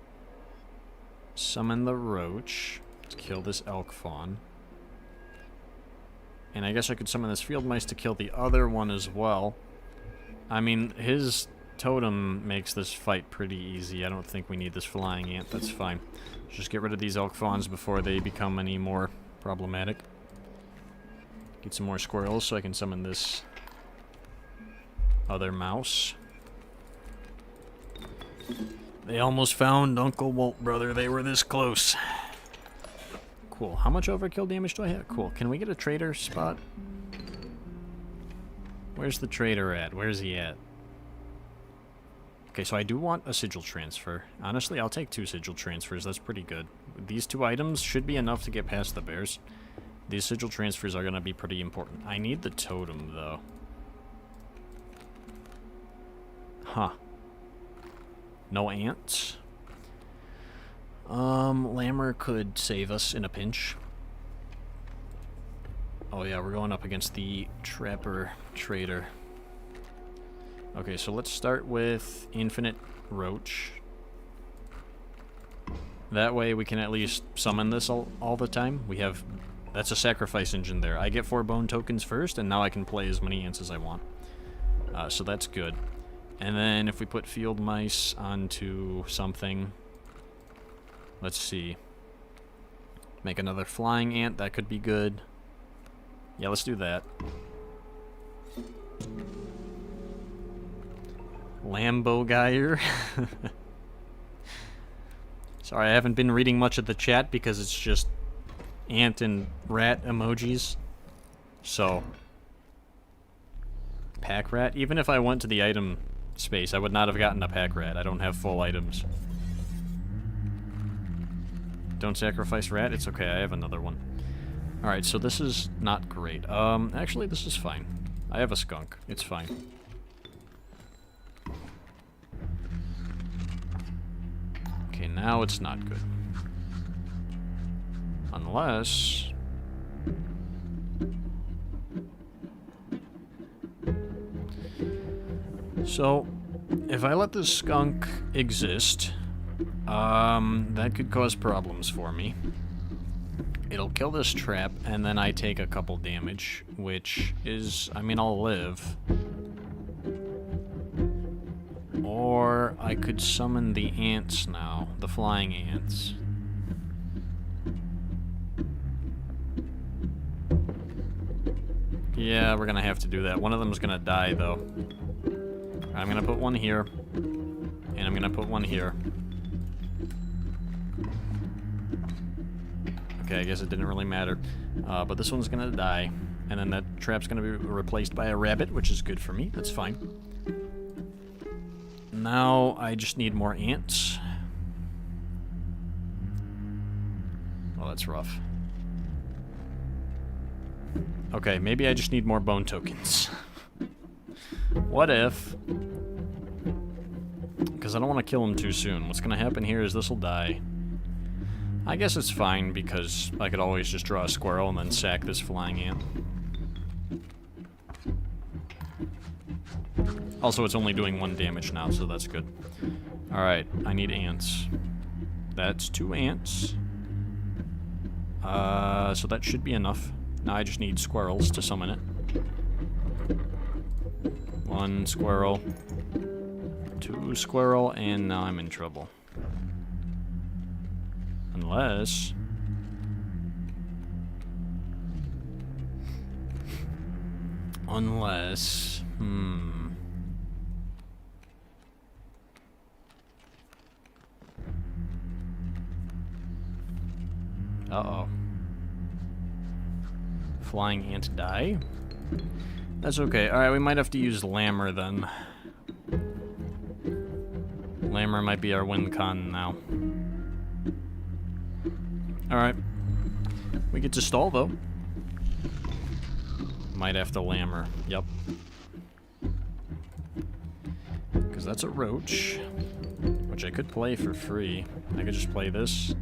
summon the roach to kill this elk fawn. And I guess I could summon this field mice to kill the other one as well. I mean, his totem makes this fight pretty easy. I don't think we need this flying ant. That's fine. Just get rid of these elk fawns before they become any more problematic. Get some more squirrels so I can summon this other mouse. They almost found Uncle Walt, brother. They were this close. Cool. How much overkill damage do I have? Cool. Can we get a trader spot? Where's the trader at? Where's he at? Okay, so I do want a sigil transfer. Honestly, I'll take 2 sigil transfers. That's pretty good. These 2 items should be enough to get past the bears. These sigil transfers are going to be pretty important. I need the totem, though. Huh. No ants. Lammer could save us in a pinch. Oh yeah, we're going up against the Trapper Trader. Okay, so let's start with Infinite Roach. That way we can at least summon this all the time. We have... That's a sacrifice engine there. I get 4 bone tokens first, and now I can play as many ants as I want. So that's good. And then if we put field mice onto something... Let's see. Make another flying ant, that could be good. Yeah, let's do that. Lambo Geyer. Sorry, I haven't been reading much of the chat because it's just ant and rat emojis. So, pack rat. Even if I went to the item space, I would not have gotten a pack rat. I don't have full items. Don't sacrifice rat. It's okay. I have another one. All right. So this is not great. Actually, this is fine. I have a skunk. It's fine. Okay, now it's not good. Unless... So, if I let this skunk exist, that could cause problems for me. It'll kill this trap, and then I take a couple damage, which is... I mean, I'll live. Or I could summon the ants now, the flying ants. Yeah, we're gonna have to do that. One of them's gonna die, though. I'm gonna put one here, and I'm gonna put one here. Okay, I guess it didn't really matter. But this one's gonna die, and then that trap's gonna be replaced by a rabbit, which is good for me. That's fine. Now I just need more ants. Well, that's rough. Okay, maybe I just need more bone tokens. What if... Because I don't want to kill him too soon. What's going to happen here is this will die. I guess it's fine, because I could always just draw a squirrel and then sack this flying ant. Also, it's only doing 1 damage now, so that's good. Alright, I need ants. That's 2 ants. So that should be enough. Now I just need squirrels to summon it. 1 squirrel. 2 squirrel, and now I'm in trouble. Unless... Uh-oh. Flying ant die? That's okay. Alright, we might have to use Lammer then. Lammer might be our win con now. Alright. We get to stall though. Might have to Lammer. Yep. Because that's a roach. Which I could play for free. I could just play this.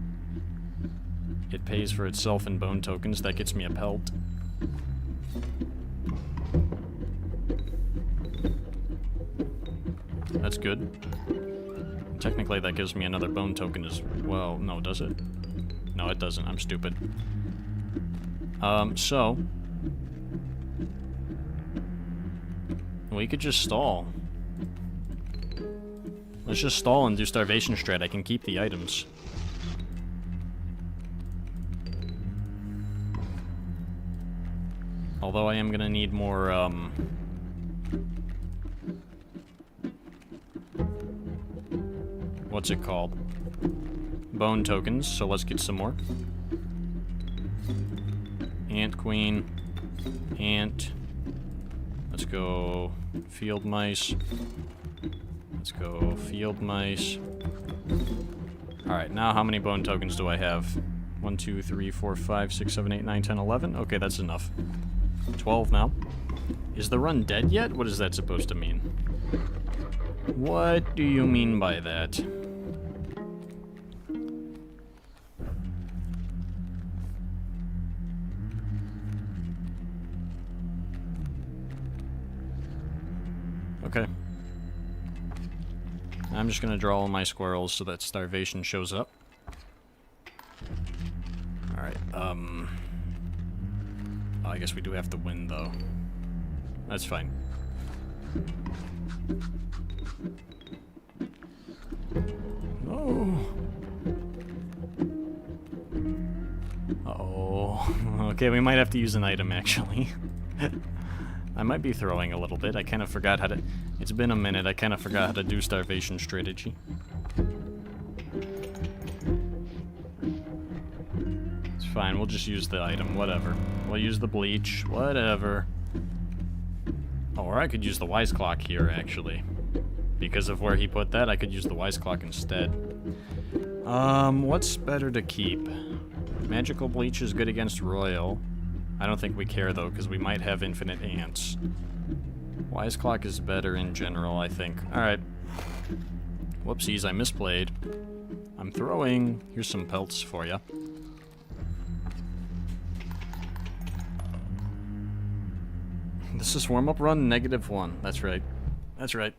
It pays for itself in bone tokens. That gets me a pelt. That's good. Technically, that gives me another bone token as well. No, does it? No, it doesn't. I'm stupid. So... we could just stall. Let's just stall and do starvation strat. I can keep the items. Although I am gonna need more, what's it called? Bone tokens, so let's get some more. Ant queen. Ant. Let's go field mice. Let's go field mice. Alright, now how many bone tokens do I have? 1, 2, 3, 4, 5, 6, 7, 8, 9, 10, 11? Okay, that's enough. 12 now. Is the run dead yet? What is that supposed to mean? What do you mean by that? Okay. I'm just gonna draw all my squirrels so that starvation shows up. Alright, I guess we do have to win, though. That's fine. No! Uh-oh. Okay, we might have to use an item, actually. I might be throwing a little bit. I kind of forgot how to... It's been a minute. I kind of forgot how to do starvation strategy. It's fine. We'll just use the item. Whatever. We'll use the bleach. Whatever. Oh, or I could use the wise clock here, actually. Because of where he put that, I could use the wise clock instead. What's better to keep? Magical bleach is good against royal. I don't think we care, though, because we might have infinite ants. Wise clock is better in general, I think. Alright. Whoopsies, I misplayed. I'm throwing. Here's some pelts for you. This is warm-up run -1. That's right. That's right.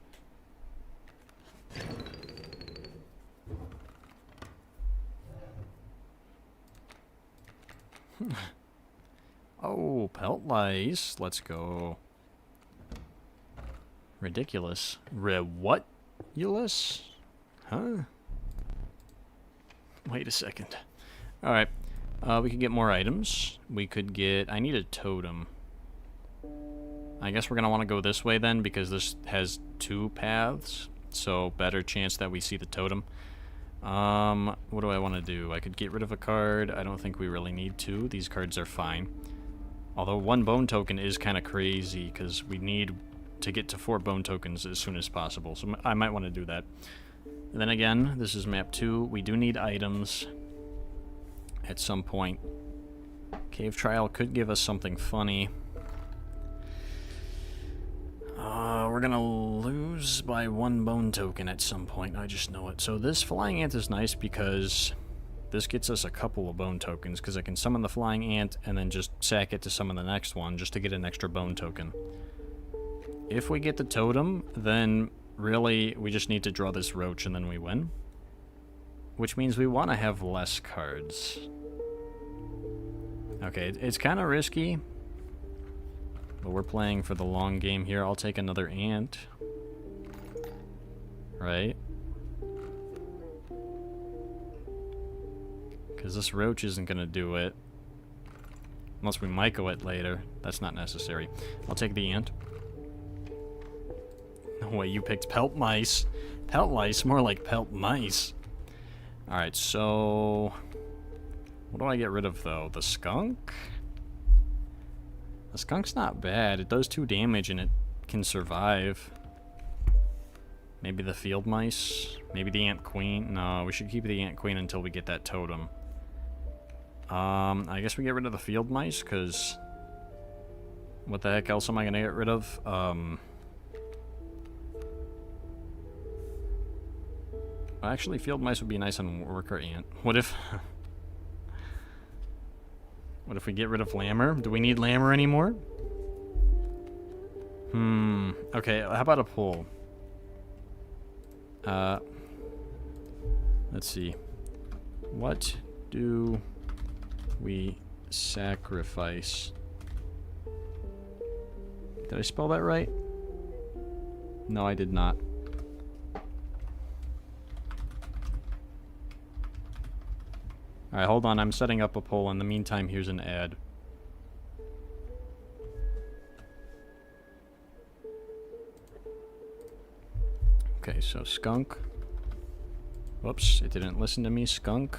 Oh, pelt lice. Let's go. Ridiculous. What-ulous? Huh? Wait a second. Alright. We could get more items. We could get... I need a totem. I guess we're going to want to go this way then, because this has 2 paths. So, better chance that we see the totem. What do I want to do? I could get rid of a card. I don't think we really need to. These cards are fine. Although 1 bone token is kind of crazy, because we need to get to 4 bone tokens as soon as possible. So I might want to do that. And then again, this is map 2. We do need items at some point. Cave Trial could give us something funny. We're gonna lose by 1 bone token at some point. I just know it. So this flying ant is nice because this gets us a couple of bone tokens, because I can summon the flying ant and then just sack it to summon the next one just to get an extra bone token. If we get the totem, then really we just need to draw this roach and then we win. Which means we want to have less cards. Okay, it's kind of risky. But we're playing for the long game here. I'll take another ant. right? Because this roach isn't going to do it. Unless we myco it later. That's not necessary. I'll take the ant. No way, you picked pelt mice. Pelt lice? More like pelt mice. Alright, so... what do I get rid of, though? The skunk? The skunk's not bad. It does 2 damage and it can survive. Maybe the field mice? Maybe the ant queen? No, we should keep the ant queen until we get that totem. I guess we get rid of the field mice, because... what the heck else am I going to get rid of? Actually, field mice would be nice on worker ant. What if... what if we get rid of lammer? Do we need lammer anymore? Okay, how about a pull? Let's see. What do we sacrifice? Did I spell that right? No, I did not. Alright, hold on. I'm setting up a poll. In the meantime, here's an ad. Okay, so skunk. Whoops, it didn't listen to me. Skunk.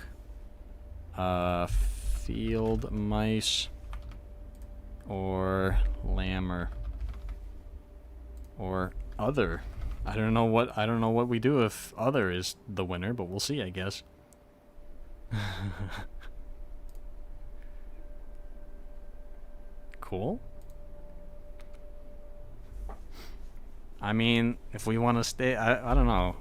Field mice. Or lammer. Or other. I don't know what we do if other is the winner, but we'll see, I guess. Cool. I mean, if we want to stay, I don't know.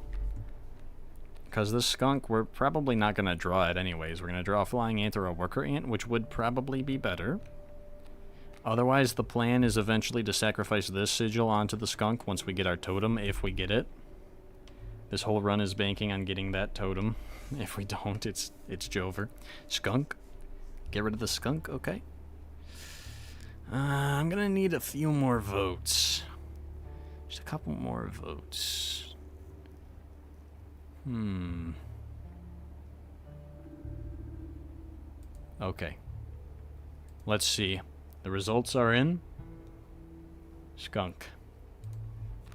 Because this skunk, we're probably not going to draw it anyways. We're going to draw a flying ant or a worker ant, which would probably be better. Otherwise, the plan is eventually to sacrifice this sigil onto the skunk once we get our totem, if we get it. This whole run is banking on getting that totem. If we don't, it's Jover. Skunk. Get rid of the skunk, okay. I'm gonna need a few more votes. Just a couple more votes. Okay. Let's see. The results are in. Skunk.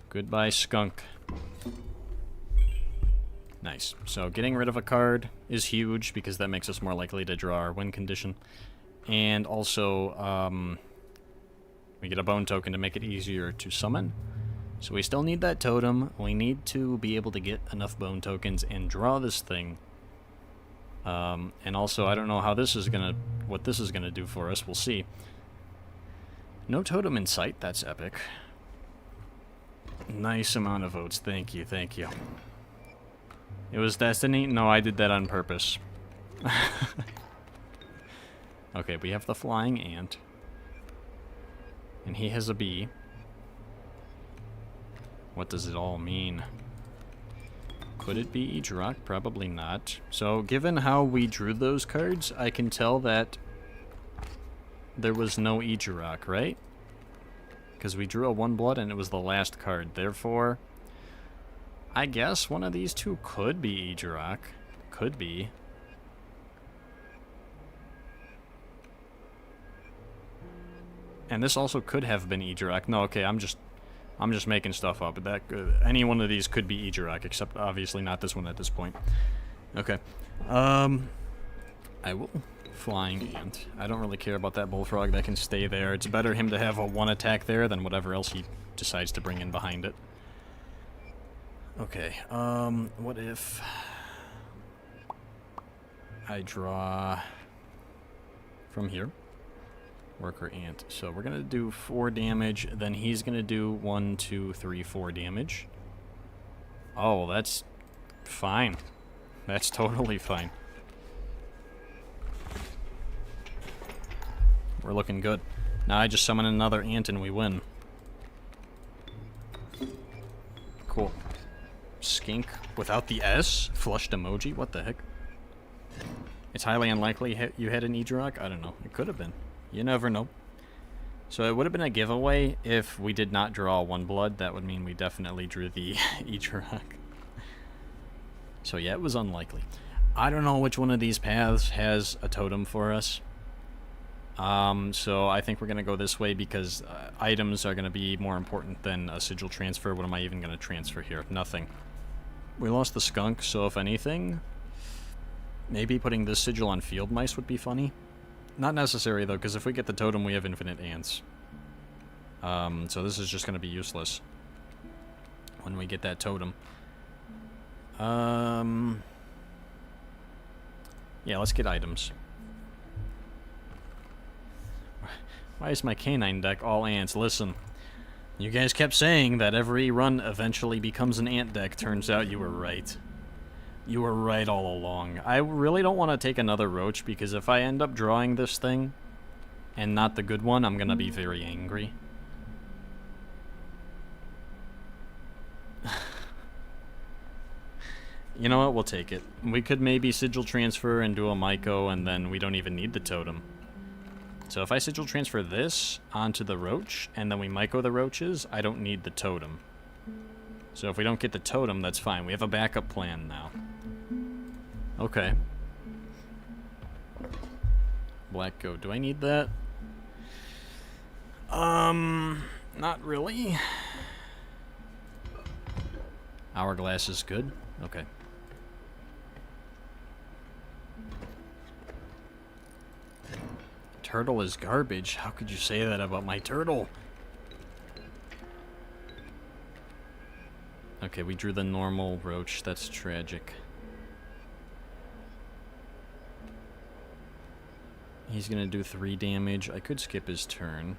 Goodbye, skunk. Nice. So getting rid of a card is huge because that makes us more likely to draw our win condition. And also, we get a bone token to make it easier to summon. So we still need that totem. We need to be able to get enough bone tokens and draw this thing. And also, I don't know how this is what this is gonna do for us. We'll see. No totem in sight. That's epic. Nice amount of votes. Thank you. Thank you. It was Destiny? No, I did that on purpose. Okay, we have the flying ant. And he has a bee. What does it all mean? Could it be Ejirok? Probably not. So, given how we drew those cards, I can tell that there was no Ejirok, right? Because we drew a 1-blood and it was the last card. Therefore, I guess one of these two could be Ejirok. Could be. And this also could have been Ejirok. No, okay, I'm just making stuff up. But any one of these could be Ejirok, except obviously not this one at this point. Okay. I will flying ant. I don't really care about that bullfrog. That can stay there. It's better him to have a 1 attack there than whatever else he decides to bring in behind it. Okay, what if I draw from here? Worker ant. So we're gonna do 4 damage, then he's gonna do 1, 2, 3, 4 damage. Oh, that's fine. That's totally fine. We're looking good. Now I just summon another ant and we win. Cool. Skink without the S? Flushed emoji? What the heck? It's highly unlikely you had an Ejirok? I don't know. It could have been. You never know. So it would have been a giveaway if we did not draw 1 blood. That would mean we definitely drew the Ejirok. So yeah, it was unlikely. I don't know which one of these paths has a totem for us. So I think we're going to go this way because items are going to be more important than a sigil transfer. What am I even going to transfer here? Nothing. We lost the skunk, so if anything, maybe putting this sigil on field mice would be funny. Not necessary, though, because if we get the totem, we have infinite ants. So this is just going to be useless when we get that totem. Yeah, let's get items. Why is my canine deck all ants? Listen, you guys kept saying that every run eventually becomes an ant deck. Turns out you were right. You were right all along. I really don't want to take another roach, because if I end up drawing this thing and not the good one, I'm going to be very angry. You know what? We'll take it. We could maybe sigil transfer and do a Myco, and then we don't even need the totem. So if I sigil transfer this onto the roach, and then we Myco the roaches, I don't need the totem. So if we don't get the totem, that's fine. We have a backup plan now. Okay. Black goat. Do I need that? Not really. Hourglass is good. Okay. Turtle is garbage. How could you say that about my turtle? Okay, we drew the normal roach. That's tragic. He's gonna do 3 damage. I could skip his turn.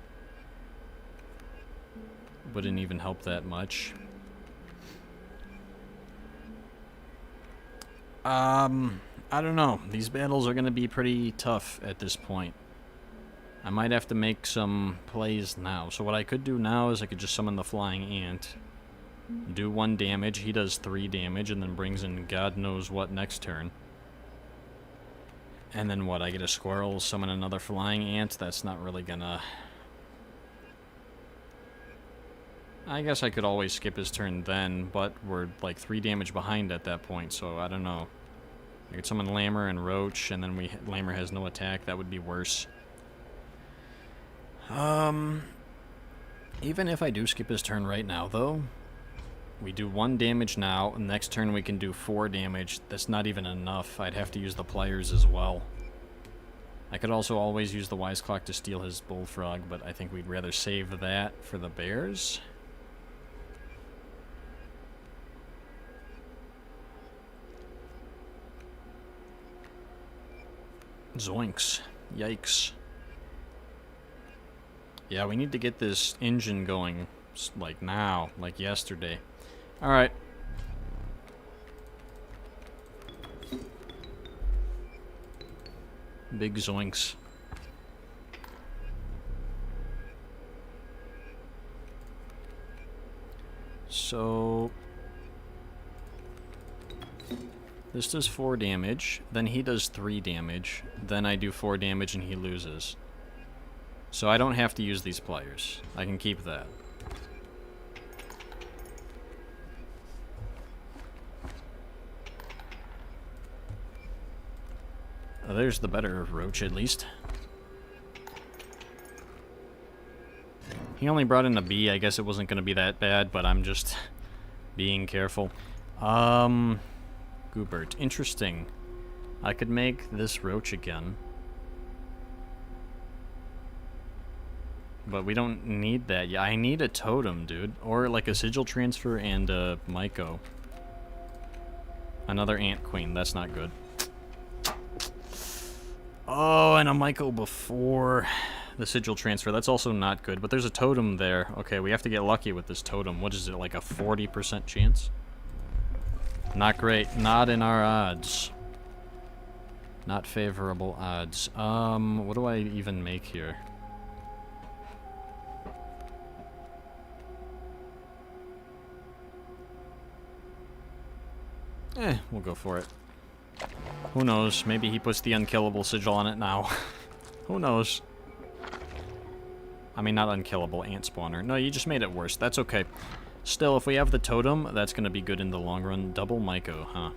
Wouldn't even help that much. I don't know. These battles are gonna be pretty tough at this point. I might have to make some plays now. So what I could do now is I could just summon the flying ant. Do 1 damage. He does 3 damage and then brings in God knows what next turn. And then what? I get a squirrel, summon another flying ant? That's not really gonna... I guess I could always skip his turn then, but we're like 3 damage behind at that point, so I don't know. I could summon Lammer and Roach, and then Lammer has no attack. That would be worse. Even if I do skip his turn right now, though, we do 1 damage now, and next turn we can do 4 damage. That's not even enough. I'd have to use the pliers as well. I could also always use the Wise Clock to steal his Bullfrog, but I think we'd rather save that for the bears. Zoinks. Yikes. Yeah, we need to get this engine going, like now, like yesterday. Alright. Big zoinks. So... this does 4 damage, then he does 3 damage, then I do 4 damage and he loses. So I don't have to use these pliers. I can keep that. Oh, there's the better roach, at least. He only brought in a bee. I guess it wasn't going to be that bad, but I'm just being careful. Goobert. Interesting. I could make this roach again. But we don't need that. Yeah, I need a totem, dude. Or like a sigil transfer and a Myco. Another ant queen. That's not good. Oh, and a Myco before the sigil transfer. That's also not good. But there's a totem there. Okay, we have to get lucky with this totem. What is it, like a 40% chance? Not great. Not in our odds. Not favorable odds. What do I even make here? We'll go for it. Who knows? Maybe he puts the unkillable sigil on it now. Who knows? I mean, not unkillable, ant spawner. No, you just made it worse. That's okay. Still, if we have the totem, that's going to be good in the long run. Double Myco, huh?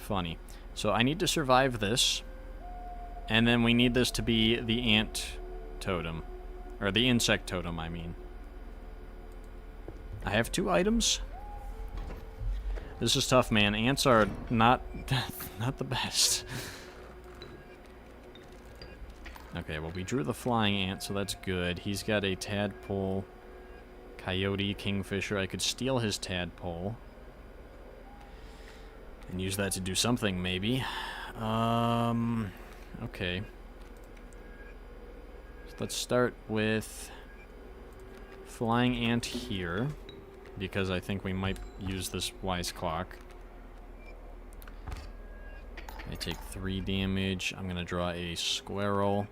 funny. So I need to survive this, and then we need this to be the ant totem. Or the insect totem, I mean. I have 2 items. This is tough, man. Ants are not the best. Okay, well, we drew the flying ant, so that's good. He's got a tadpole, coyote, kingfisher. I could steal his tadpole and use that to do something, maybe. Okay. So let's start with flying ant here, because I think we might use this wise clock. I take 3 damage. I'm gonna draw a squirrel.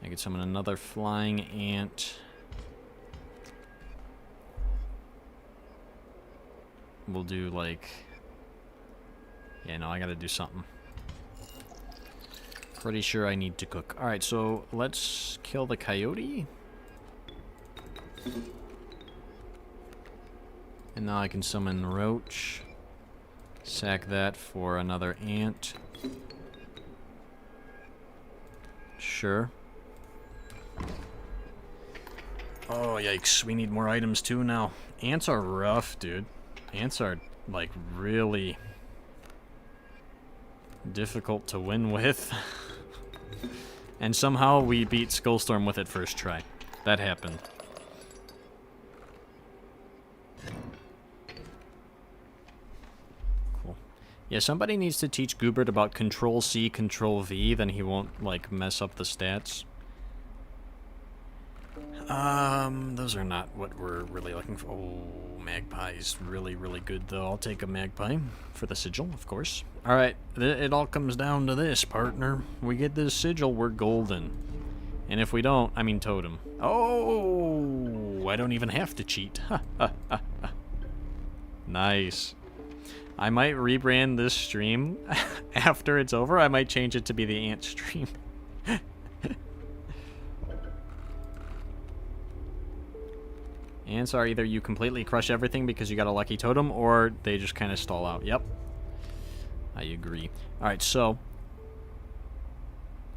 I could summon another flying ant. We'll do like... Yeah, no, I gotta do something. Pretty sure I need to cook. Alright, so let's kill the coyote. And now I can summon roach. Sack that for another ant. Sure. Oh, yikes. We need more items too now. Ants are rough, dude. Ants are, like, really difficult to win with. And somehow we beat Skullstorm with it first try. That happened. Cool. Yeah, somebody needs to teach Goobert about Control-C, Control-V, then he won't, like, mess up the stats. Those are not what we're really looking for. Oh, magpie is really, really good, though. I'll take a magpie for the sigil, of course. Alright, it all comes down to this, partner. We get this sigil, we're golden. And if we don't, I mean totem. Oh, I don't even have to cheat. Nice. I might rebrand this stream after it's over. I might change it to be the ant stream. Ants are either you completely crush everything because you got a lucky totem, or they just kind of stall out. Yep. I agree. Alright, so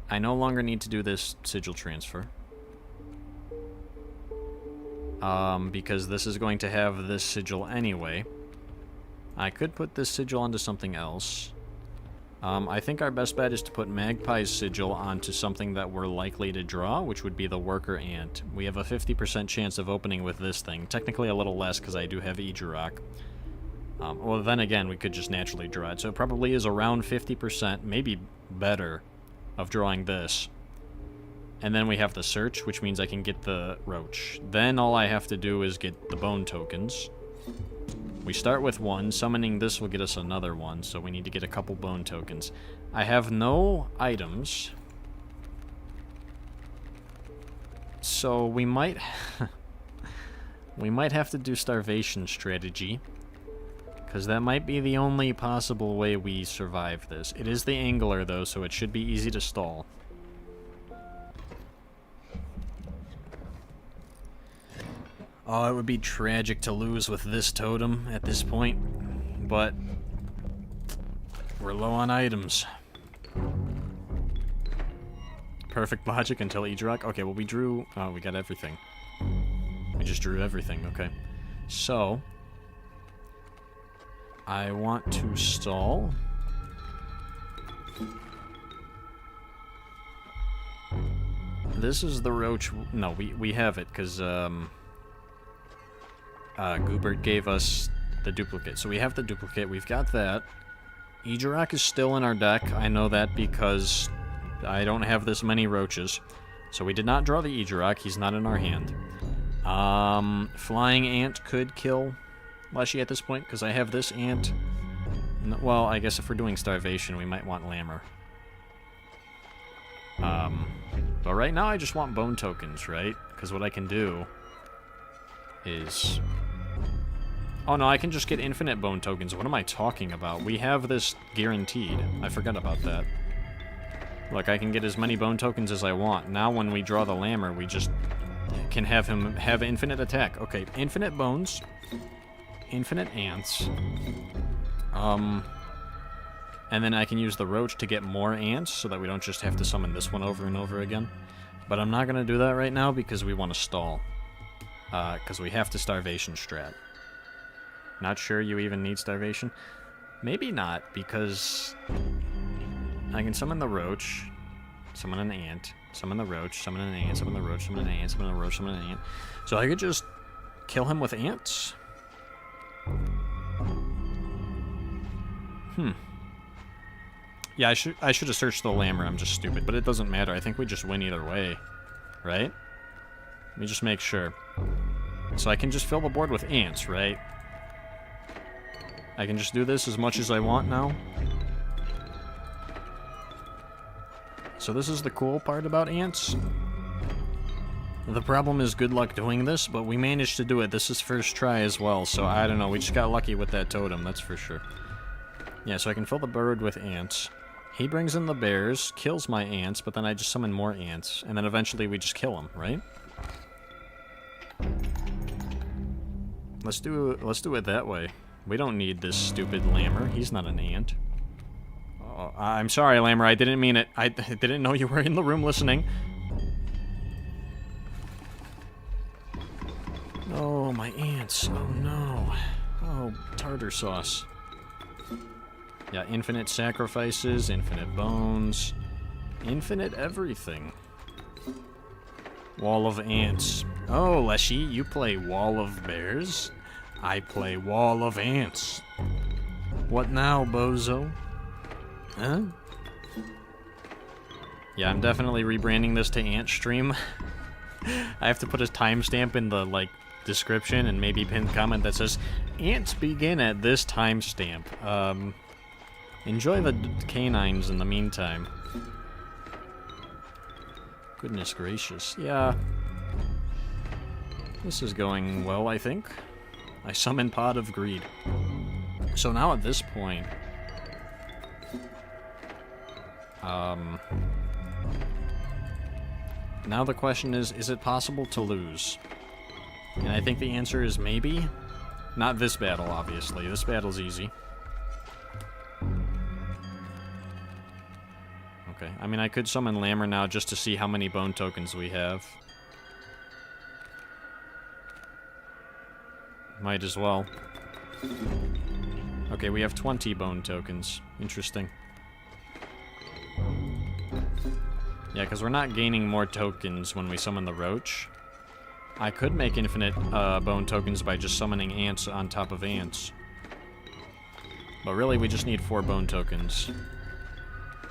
I no longer need to do this sigil transfer. Because this is going to have this sigil anyway. I could put this sigil onto something else. I think our best bet is to put Magpie's sigil onto something that we're likely to draw, which would be the worker ant. We have a 50% chance of opening with this thing. Technically a little less because I do have Ejirok. Well, then again, we could just naturally draw it. So it probably is around 50%, maybe better, of drawing this. And then we have the search, which means I can get the roach. Then all I have to do is get the bone tokens. We start with 1. Summoning this will get us another 1, so we need to get a couple bone tokens. I have no items. So we might... we might have to do starvation strategy. Because that might be the only possible way we survive this. It is the angler, though, so it should be easy to stall. Oh, it would be tragic to lose with this totem at this point, but we're low on items. Perfect logic until Ejirok. Okay, well we drew... Oh, we got everything. We just drew everything, okay. So, I want to stall. This is the roach... No, we have it, because, Goobert gave us the duplicate. So we have the duplicate, we've got that. Ejirok is still in our deck. I know that because I don't have this many roaches. So we did not draw the Ejirok, he's not in our hand. Flying ant could kill Leshy at this point, because I have this ant. Well, I guess if we're doing starvation, we might want Lammer. But right now I just want bone tokens, right? Because what I can do is... Oh no, I can just get infinite bone tokens. What am I talking about? We have this guaranteed. I forgot about that. Look, I can get as many bone tokens as I want. Now when we draw the Lammer, we just can have him have infinite attack. Okay, infinite bones. Infinite ants. And then I can use the roach to get more ants so that we don't just have to summon this one over and over again. But I'm not going to do that right now because we want to stall. Because we have to starvation strat. Not sure you even need starvation. Maybe not, because I can summon the roach, summon an ant, summon the roach, summon an ant, summon the roach, summon an ant, summon the roach, summon an ant. So I could just kill him with ants. Yeah, I should have searched the lammer. I'm just stupid, but it doesn't matter. I think we just win either way, right? Let me just make sure. So I can just fill the board with ants, right? I can just do this as much as I want now. So this is the cool part about ants. The problem is good luck doing this, but we managed to do it. This is first try as well, so I don't know. We just got lucky with that totem, that's for sure. Yeah, so I can fill the bird with ants. He brings in the bears, kills my ants, but then I just summon more ants, and then eventually we just kill him, right? Let's do it that way. We don't need this stupid lammer. He's not an ant. Oh, I'm sorry, lammer. I didn't mean it. I didn't know you were in the room listening. Oh, my ants. Oh, no. Oh, tartar sauce. Yeah, infinite sacrifices, infinite bones, infinite everything. Wall of ants. Oh, Leshy, you play Wall of Bears? I play Wall of Ants. What now, bozo? Huh? Yeah, I'm definitely rebranding this to Ant Stream. I have to put a timestamp in the, like, description and maybe pinned comment that says, Ants begin at this timestamp. Enjoy the canines in the meantime. Goodness gracious. Yeah. This is going well, I think. I summon Pot of Greed. So now at this point... now the question is it possible to lose? And I think the answer is maybe. Not this battle, obviously. This battle's easy. Okay, I mean, I could summon Lammer now just to see how many bone tokens we have. Might as well. Okay, we have 20 bone tokens. Interesting. Yeah, because we're not gaining more tokens when we summon the roach. I could make infinite bone tokens by just summoning ants on top of ants. But really, we just need 4 bone tokens.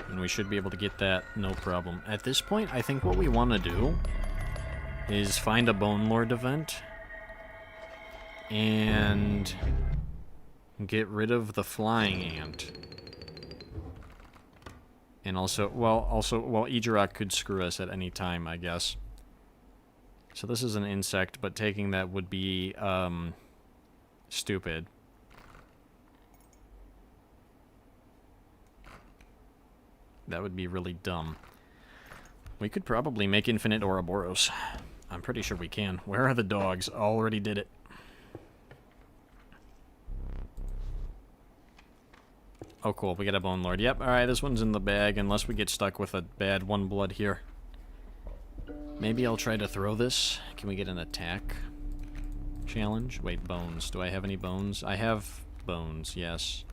And we should be able to get that, no problem. At this point, I think what we want to do is find a Bone Lord event and get rid of the flying ant. And also, well, Ejerok could screw us at any time, I guess. So this is an insect, but taking that would be, stupid. That would be really dumb. We could probably make infinite Ouroboros. I'm pretty sure we can. Where are the dogs? Already did it. Oh, cool. We got a Bone Lord. Yep, alright, this one's in the bag, unless we get stuck with a bad 1 blood here. Maybe I'll try to throw this. Can we get an attack challenge? Wait, bones. Do I have any bones? I have bones, yes.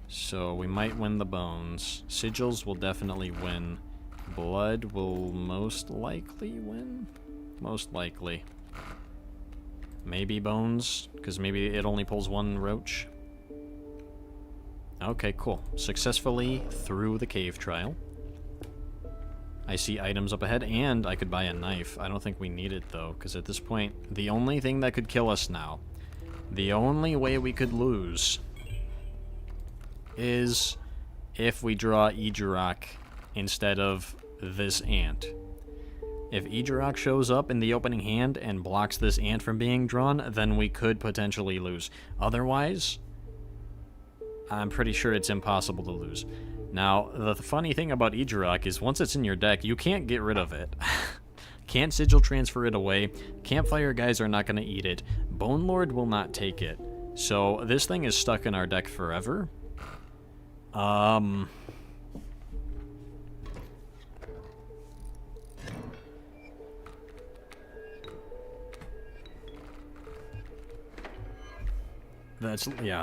So we might win the bones. Sigils will definitely win. Blood will most likely win? Most likely. Maybe bones, because maybe it only pulls 1 roach. Okay, cool. Successfully through the cave trial. I see items up ahead, and I could buy a knife. I don't think we need it, though, because at this point, the only thing that could kill us now, the only way we could lose, is if we draw Ejerok instead of this ant. If Ejerok shows up in the opening hand and blocks this ant from being drawn, then we could potentially lose. Otherwise, I'm pretty sure it's impossible to lose. Now, the funny thing about Ejerok is once it's in your deck, you can't get rid of it. Can't sigil transfer it away. Campfire guys are not going to eat it. Bone Lord will not take it. So this thing is stuck in our deck forever.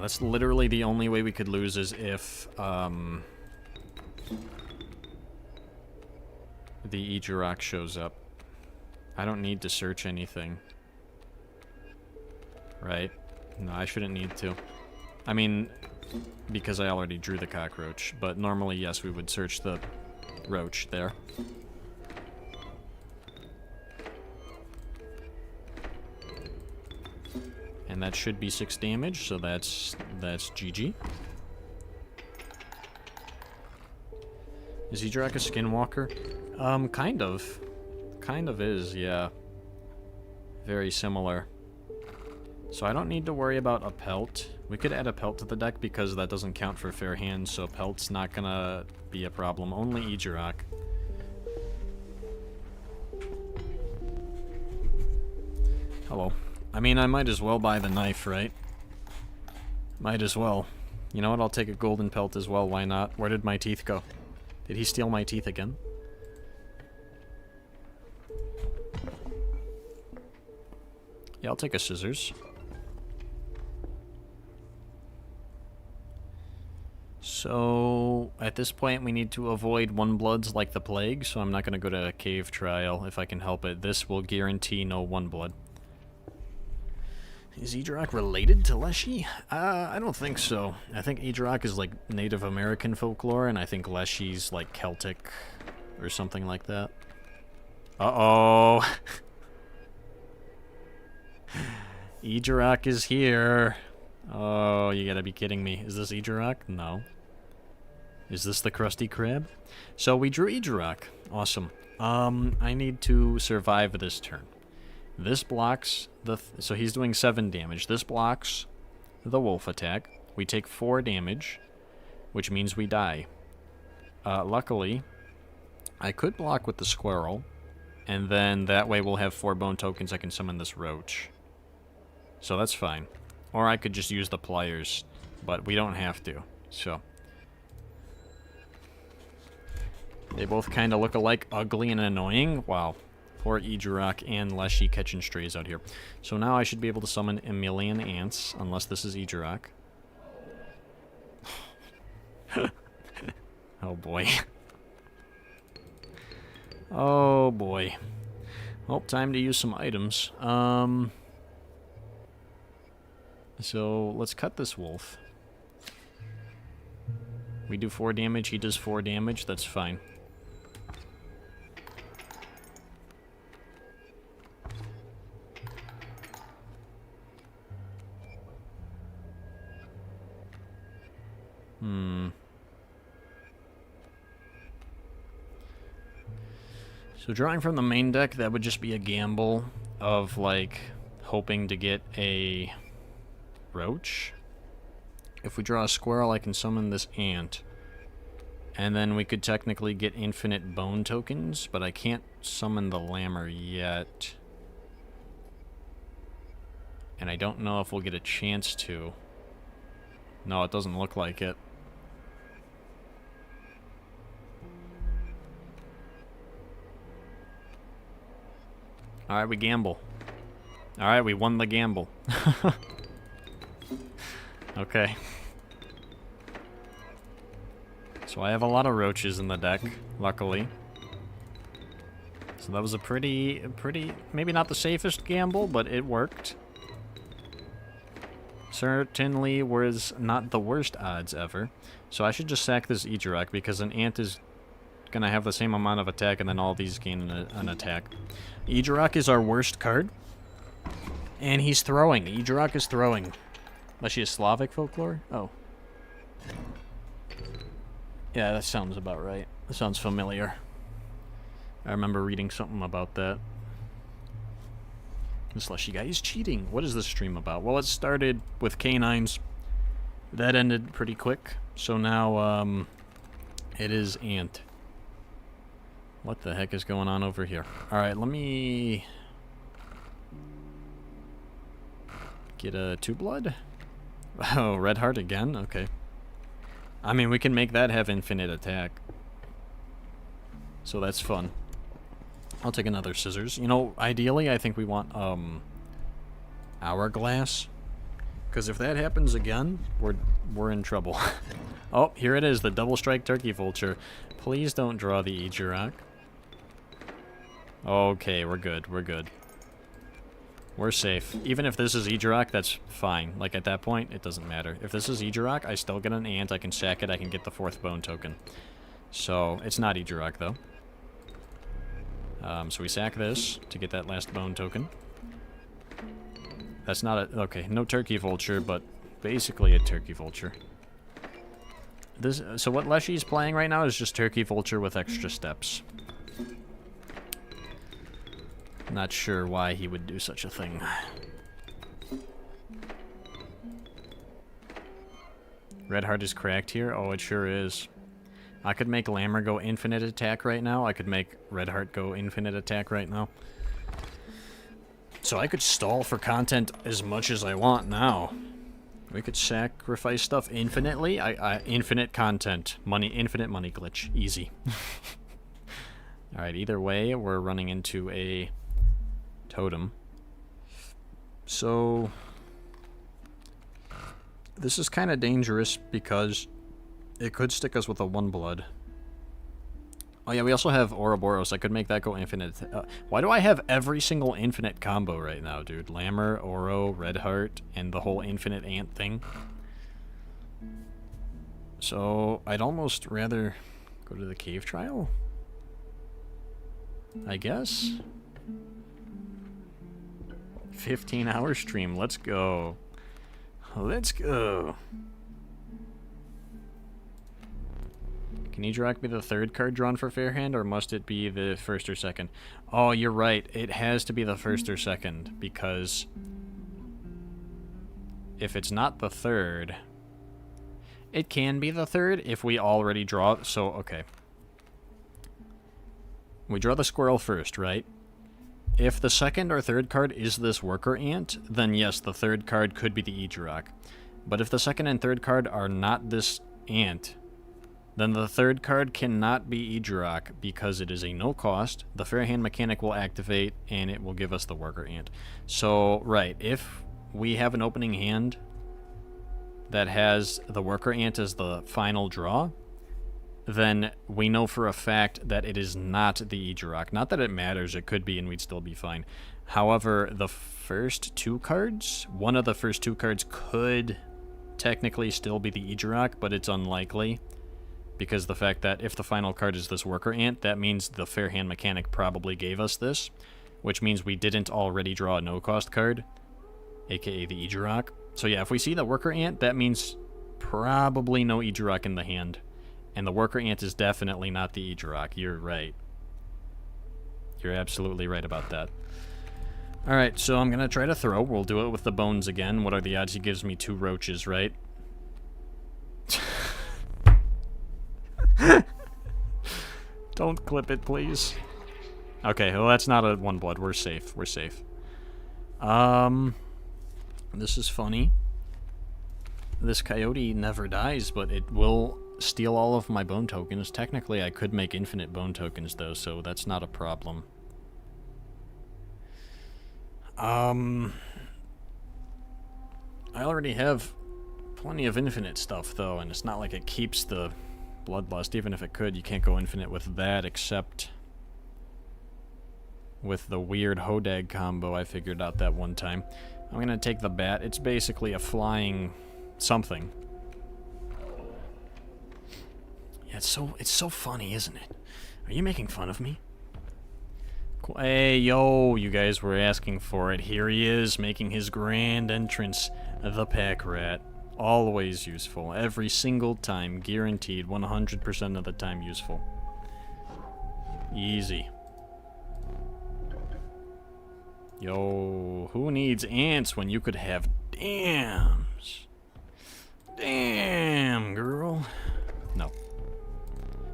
That's literally the only way we could lose is if, the Ejirok shows up. I don't need to search anything. Right? No, I shouldn't need to. I mean, because I already drew the cockroach, but normally, yes, we would search the roach there. And that should be 6 damage, so that's GG. Is Ejirok a skinwalker? Kind of. Kind of is, yeah. Very similar. So I don't need to worry about a pelt. We could add a pelt to the deck because that doesn't count for fair hands, so pelt's not gonna be a problem. Only Ejirok. Hello. I mean, I might as well buy the knife, right? Might as well. You know what? I'll take a golden pelt as well. Why not? Where did my teeth go? Did he steal my teeth again? Yeah, I'll take a scissors. So, at this point, we need to avoid one bloods like the plague, so I'm not going to go to a cave trial if I can help it. This will guarantee no one blood. Is Ejirok related to Leshy? I don't think so. I think Ejirok is like Native American folklore, and I think Leshy's like Celtic or something like that. Uh-oh. Ejirok is here. Oh, you gotta be kidding me. Is this Ejirok? No. Is this the Krusty Krab? So we drew Ejirok. Awesome. I need to survive this turn. This blocks the... so he's doing 7 damage. This blocks the wolf attack. We take 4 damage, which means we die. Luckily, I could block with the squirrel, and then that way we'll have 4 bone tokens. I can summon this roach. So that's fine. Or I could just use the pliers, but we don't have to. So they both kind of look alike, ugly and annoying. Wow. Poor Ejirok and Leshy catching strays out here. So now I should be able to summon a million ants, unless this is Ejirok. Oh boy. Oh boy. Well, time to use some items. So let's cut this wolf. We do 4 damage, he does 4 damage, that's fine. So drawing from the main deck, that would just be a gamble of, like, hoping to get a roach. If we draw a squirrel, I can summon this ant. And then we could technically get infinite bone tokens, but I can't summon the lammer yet. And I don't know if we'll get a chance to. No, it doesn't look like it. Alright, we gamble. Alright, we won the gamble. Okay. So I have a lot of roaches in the deck, luckily. So that was a pretty, maybe not the safest gamble, but it worked. Certainly was not the worst odds ever. So I should just sack this Ejirok, because an ant is gonna have the same amount of attack, and then all these gain an attack. Ejirok is our worst card. And he's throwing. Ejirok is throwing. Unless she is Slavic folklore? Oh. Yeah, that sounds about right. That sounds familiar. I remember reading something about that. This Leshy guy is cheating. What is this stream about? Well, it started with canines. That ended pretty quick. So now, it is ant. What the heck is going on over here? Alright, let me get a 2-blood. Oh, red heart again? Okay. I mean, we can make that have infinite attack. So that's fun. I'll take another scissors. You know, ideally, I think we want, hourglass. Because if that happens again, we're in trouble. Oh, here it is, the double strike turkey vulture. Please don't draw the Ejirok. Okay, we're good, we're good. We're safe. Even if this is Ejirok, that's fine. Like, at that point, it doesn't matter. If this is Ejirok, I still get an ant, I can sack it, I can get the 4th bone token. So, it's not Ejirok, though. So we sack this to get that last bone token. That's not a... Okay, no turkey vulture, but basically a turkey vulture. So what Leshy's playing right now is just turkey vulture with extra steps. Not sure why he would do such a thing. Red Heart is cracked here? Oh, it sure is. I could make Lammer go infinite attack right now. I could make Red Heart go infinite attack right now. So I could stall for content as much as I want now. We could sacrifice stuff infinitely. Infinite content. Money, infinite money glitch. Easy. Alright, either way, we're running into a totem. So this is kind of dangerous because it could stick us with a 1-blood. Oh yeah, we also have Ouroboros. I could make that go infinite. Why do I have every single infinite combo right now, dude? Lammer, Oro, Red Heart, and the whole infinite ant thing. So I'd almost rather go to the cave trial, I guess. 15-hour stream. Let's go. Let's go. Can Ejirok be the 3rd card drawn for Fair Hand, or must it be the 1st or 2nd? Oh, you're right. It has to be the 1st or 2nd, because if it's not the 3rd, it can be the 3rd if we already draw. So, okay. We draw the squirrel first, right? If the 2nd or 3rd card is this worker ant, then yes, the 3rd card could be the Ejirok. But if the 2nd and 3rd card are not this ant, then the 3rd card cannot be Ejirok because it is a no cost. The Fair Hand mechanic will activate and it will give us the worker ant. So, right, if we have an opening hand that has the worker ant as the final draw, then we know for a fact that it is not the Ejirok. Not that it matters, it could be and we'd still be fine. However, the first 2 cards, one of the first 2 cards could technically still be the Ejirok, but it's unlikely. Because the fact that if the final card is this worker ant, that means the Fair Hand mechanic probably gave us this, which means we didn't already draw a no-cost card, aka the Ejirok. So yeah, if we see the worker ant, that means probably no Ejirok in the hand. And the worker ant is definitely not the Ejirok. You're right. You're absolutely right about that. Alright, so I'm going to try to throw. We'll do it with the bones again. What are the odds he gives me 2 roaches, right? Don't clip it, please. Okay, well, that's not a 1-blood. We're safe. We're safe. This is funny. This coyote never dies, but it will steal all of my bone tokens. Technically, I could make infinite bone tokens, though, so that's not a problem. I already have plenty of infinite stuff, though, and it's not like it keeps the bloodlust. Even if it could, you can't go infinite with that, except with the weird Hodag combo I figured out that one time. I'm gonna take the bat. It's basically a flying something. Yeah, it's so funny, isn't it? Are you making fun of me? Cool. Hey, yo, you guys were asking for it. Here he is, making his grand entrance. The pack rat. Always useful. Every single time. Guaranteed. 100% of the time useful. Easy. Yo, who needs ants when you could have dams? Damn, girl. No.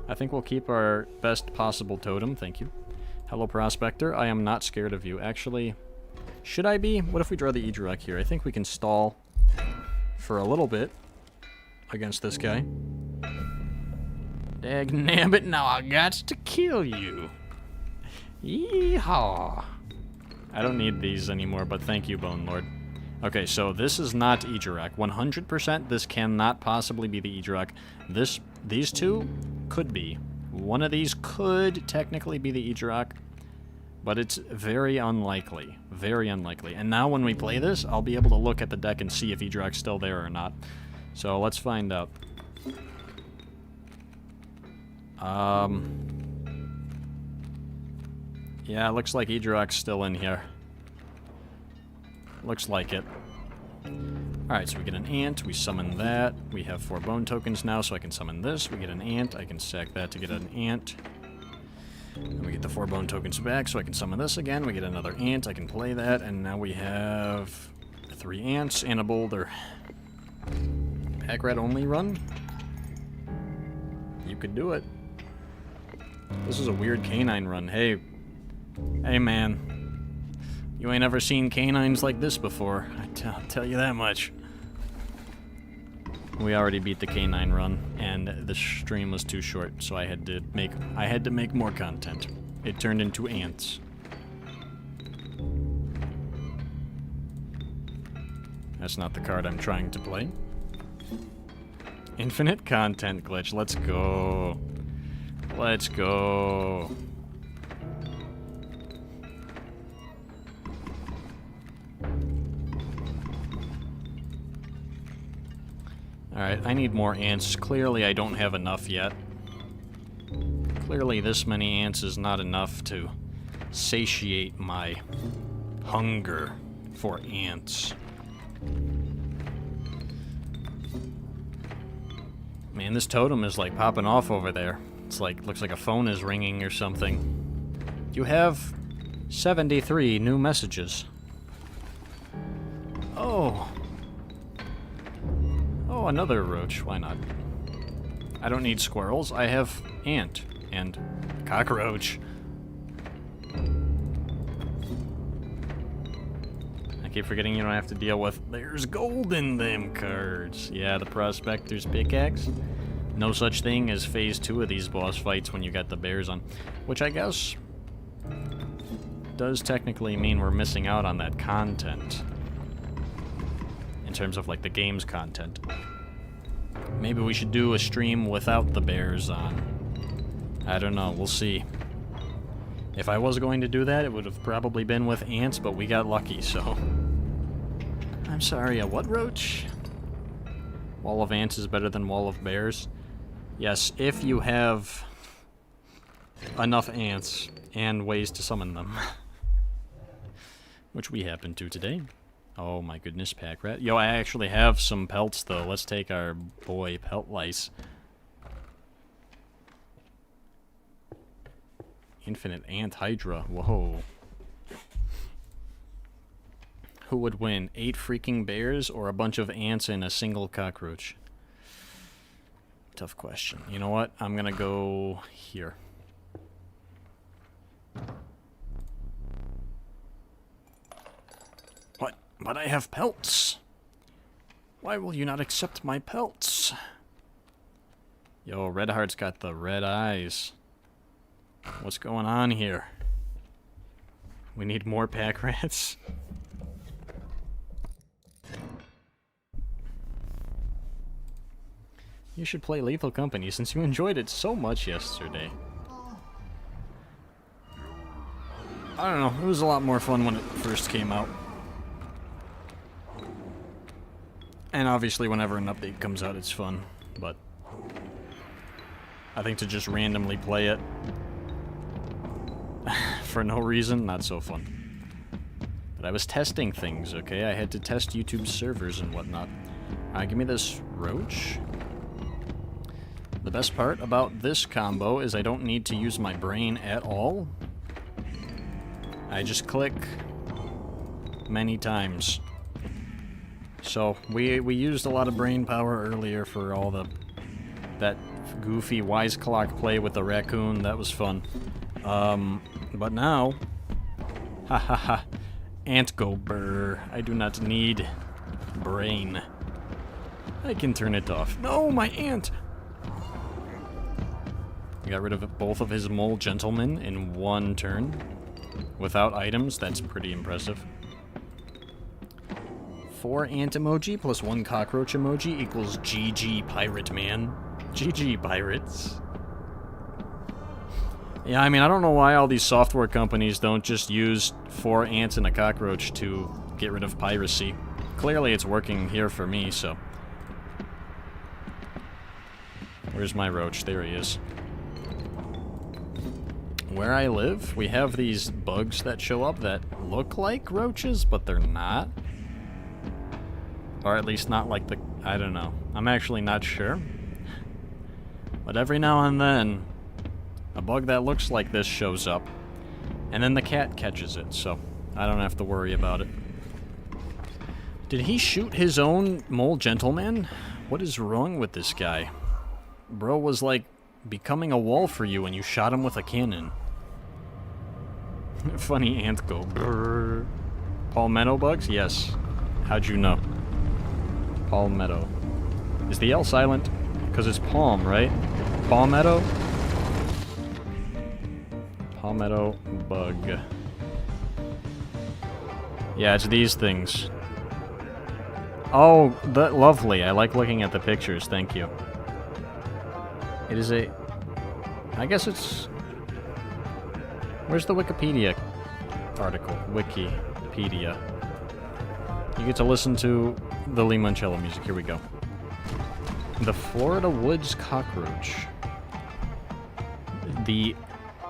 I think we'll keep our best possible totem. Thank you. Hello, Prospector. I am not scared of you. Actually, should I be? What if we draw the Ejirok here? I think we can stall for a little bit against this guy. Dag nabbit, now I got to kill you. Yeehaw. I don't need these anymore, but thank you, Bone Lord. Okay, so this is not Ejurak. 100% this cannot possibly be the Ejurak. These two could be. One of these could technically be the Ejurak, but it's very unlikely. Very unlikely. And now when we play this, I'll be able to look at the deck and see if Ejurak's still there or not. So let's find out. Yeah, looks like Ejurak's still in here. Looks like it. Alright, so we get an ant, we summon that. We have 4 bone tokens now, so I can summon this. We get an ant, I can sack that to get an ant. And we get the 4 bone tokens back, so I can summon this again. We get another ant, I can play that, and now we have 3 ants and a boulder. Pack rat only run? You could do it. This is a weird canine run. Hey man. You ain't ever seen canines like this before. I'll tell you that much. We already beat the canine run, and the stream was too short, so I had to make more content. It turned into ants. That's not the card I'm trying to play. Infinite content glitch. Let's go. Let's go. Alright, I need more ants. Clearly I don't have enough yet. Clearly this many ants is not enough to satiate my hunger for ants. Man, this totem is like popping off over there. It's like, looks like a phone is ringing or something. You have 73 new messages. Oh. Oh, another roach. Why not? I don't need squirrels. I have ant and cockroach. I keep forgetting you don't have to deal with... There's gold in them cards. Yeah, the Prospector's Pickaxe. No such thing as phase 2 of these boss fights when you got the bears on. Which I guess does technically mean we're missing out on that content. In terms of like the game's content. Maybe we should do a stream without the bears on. I don't know, we'll see. If I was going to do that, it would have probably been with ants, but we got lucky, so... I'm sorry, a what roach? Wall of ants is better than wall of bears? Yes, if you have enough ants and ways to summon them. Which we happen to today. Oh my goodness, pack rat. Yo, I actually have some pelts though. Let's take our boy pelt lice. Infinite ant hydra. Whoa. Who would win? 8 freaking bears or a bunch of ants and a single cockroach? Tough question. You know what? I'm gonna go here. What? But I have pelts. Why will you not accept my pelts? Yo, Redheart's got the red eyes. What's going on here? We need more pack rats. You should play Lethal Company since you enjoyed it so much yesterday. I don't know, it was a lot more fun when it first came out. And obviously whenever an update comes out it's fun, but I think to just randomly play it for no reason, not so fun. But I was testing things, okay? I had to test YouTube servers and whatnot. Alright, give me this roach. The best part about this combo is I don't need to use my brain at all. I just click many times. So we used a lot of brain power earlier for all that goofy wise clock play with the raccoon. That was fun. But now, ha ha ha, ant go brr. I do not need brain. I can turn it off. No, my ant. We got rid of both of his mole gentlemen in one turn. Without items, that's pretty impressive. 4 ant emoji plus 1 cockroach emoji equals GG pirate man. GG pirates. Yeah, I mean, I don't know why all these software companies don't just use 4 ants and a cockroach to get rid of piracy. Clearly it's working here for me, so... Where's my roach? There he is. Where I live, we have these bugs that show up that look like roaches, but they're not. Or at least not like the... I don't know. I'm actually not sure. But every now and then, a bug that looks like this shows up. And then the cat catches it, so I don't have to worry about it. Did he shoot his own mole gentleman? What is wrong with this guy? Bro was like becoming a wall for you when you shot him with a cannon. Funny ant go brrr. Palmetto bugs? Yes. How'd you know? Palmetto. Is the L silent? Because it's palm, right? Palmetto? Palmetto bug. Yeah, it's these things. Oh, lovely. I like looking at the pictures. Thank you. It is a... I guess it's... Where's the Wikipedia article? Wikipedia. You get to listen to the Limoncello music. Here we go. The Florida Woods cockroach. The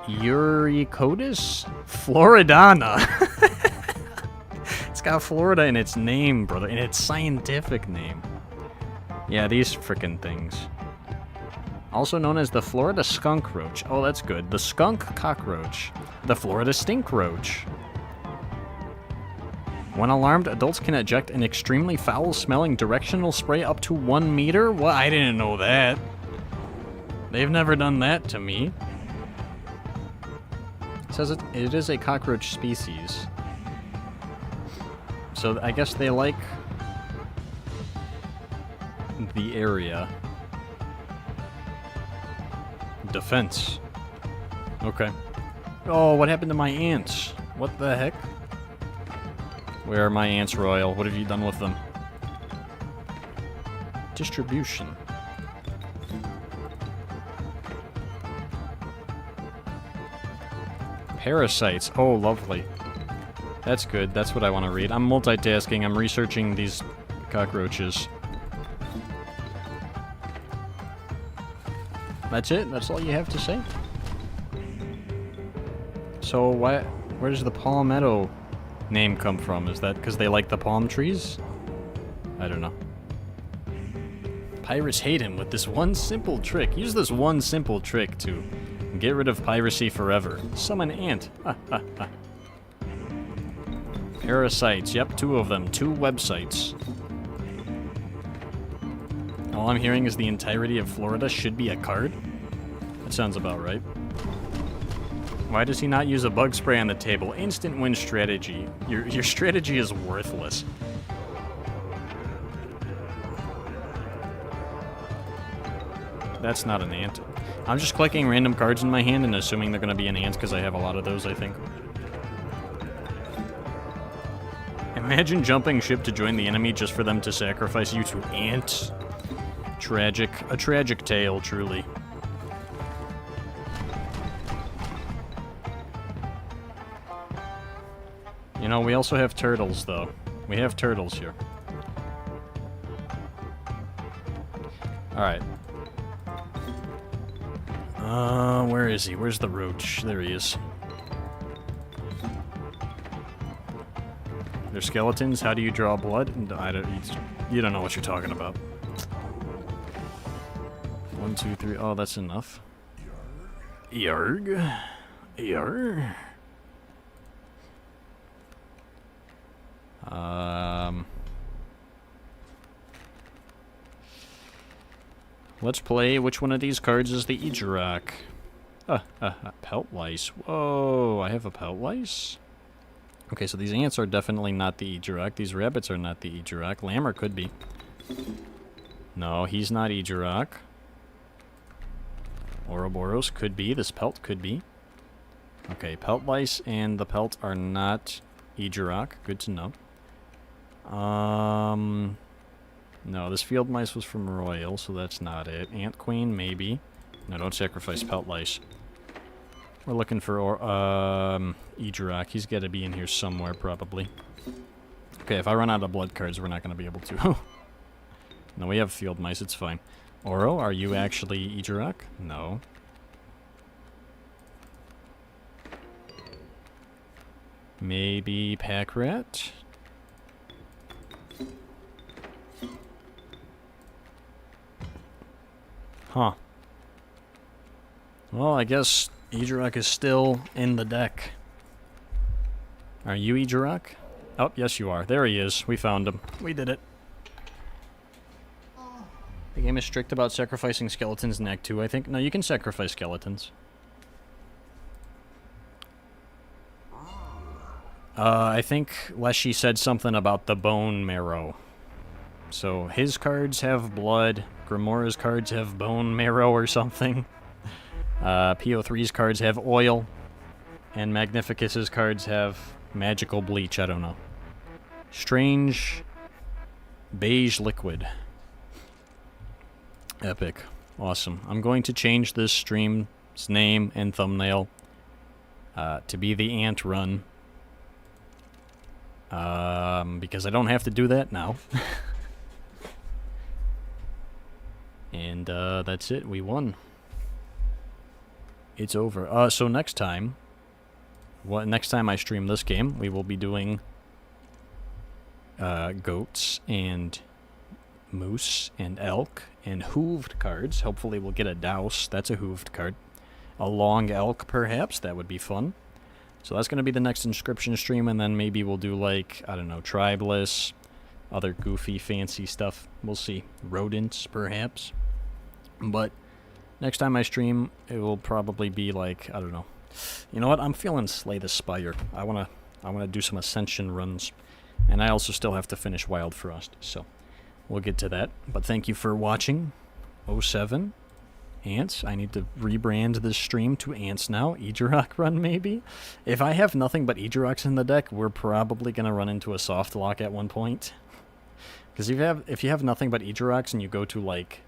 Eurycodes floridana. It's got Florida in its name, brother. In its scientific name. Yeah, these frickin' things. Also known as the Florida skunk roach. Oh, that's good. The skunk cockroach. The Florida stink roach. When alarmed, adults can eject an extremely foul-smelling directional spray up to 1 meter? What? I didn't know that. They've never done that to me. It says it is a cockroach species. So I guess they like the area. Defense. Okay. Oh, what happened to my ants? What the heck? Where are my ants, Royal? What have you done with them? Distribution. Parasites. Oh, lovely. That's good. That's what I want to read. I'm multitasking. I'm researching these cockroaches. That's it? That's all you have to say? So where does the palmetto name come from? Is that because they like the palm trees? I don't know. Pirates hate him with this one simple trick. Use this one simple trick to get rid of piracy forever. Summon ant. Parasites. Yep, 2 of them. 2 websites. All I'm hearing is the entirety of Florida should be a card? That sounds about right. Why does he not use a bug spray on the table? Instant win strategy. Your strategy is worthless. That's not an ant. I'm just clicking random cards in my hand and assuming they're going to be an ant because I have a lot of those, I think. Imagine jumping ship to join the enemy just for them to sacrifice you to ants. Tragic. A tragic tale, truly. You know, we also have turtles, though. We have turtles here. Alright. Where is he? Where's the roach? There he is. They're skeletons? How do you draw blood? You don't know what you're talking about. 1, 2, 3. Oh, that's enough. Yarg. Yarg. Let's play which one of these cards is the Ejurak. Pelt lice. Whoa, I have a pelt lice? Okay, so these ants are definitely not the Ejurak. These rabbits are not the Ejurak. Lammer could be. No, he's not Ejurak. Ouroboros could be. This pelt could be. Okay, pelt lice and the pelt are not Ejirok. Good to know. No, this field mice was from Royal, so that's not it. Ant Queen, maybe. No, don't sacrifice pelt lice. We're looking for Ejirok. He's got to be in here somewhere, probably. Okay, if I run out of blood cards, we're not going to be able to. No, we have field mice. It's fine. Oro, are you actually Ejirok? No. Maybe Pack Rat? Huh. Well, I guess Ejirok is still in the deck. Are you Ejirok? Oh, yes you are. There he is. We found him. We did it. The game is strict about sacrificing skeletons in Act 2, I think. No, you can sacrifice skeletons. I think Leshy said something about the bone marrow. So his cards have blood, Grimora's cards have bone marrow or something. PO3's cards have oil, and Magnificus's cards have magical bleach, I don't know. Strange beige liquid. Epic. Awesome. I'm going to change this stream's name and thumbnail to be the Ant Run. Because I don't have to do that now. And that's it. We won. It's over. So next time, next time I stream this game, we will be doing goats and moose and elk and hooved cards. Hopefully we'll get a douse. That's a hooved card. A long elk, perhaps. That would be fun. So that's going to be the next Inscryption stream, and then maybe we'll do, like, I don't know, Tribeless, other goofy, fancy stuff. We'll see. Rodents, perhaps. But next time I stream, it will probably be, like, I don't know. You know what? I'm feeling Slay the Spire. I want to do some Ascension runs. And I also still have to finish Wild Frost, so we'll get to that. But thank you for watching. 07. Ants. I need to rebrand this stream to Ants now. Ejirok run, maybe? If I have nothing but Ejiroks in the deck, we're probably going to run into a soft lock at one point. Because if you have nothing but Ejiroks and you go to, like,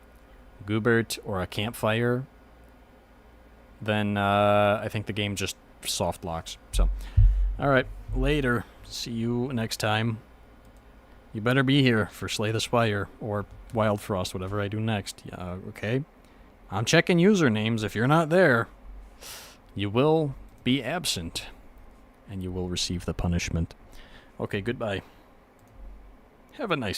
Goobert or a Campfire, then I think the game just soft locks. So, alright, later. See you next time. You better be here for Slay the Spire or Wild Frost, whatever I do next. Yeah, okay? I'm checking usernames. If you're not there, you will be absent, and you will receive the punishment. Okay, goodbye. Have a nice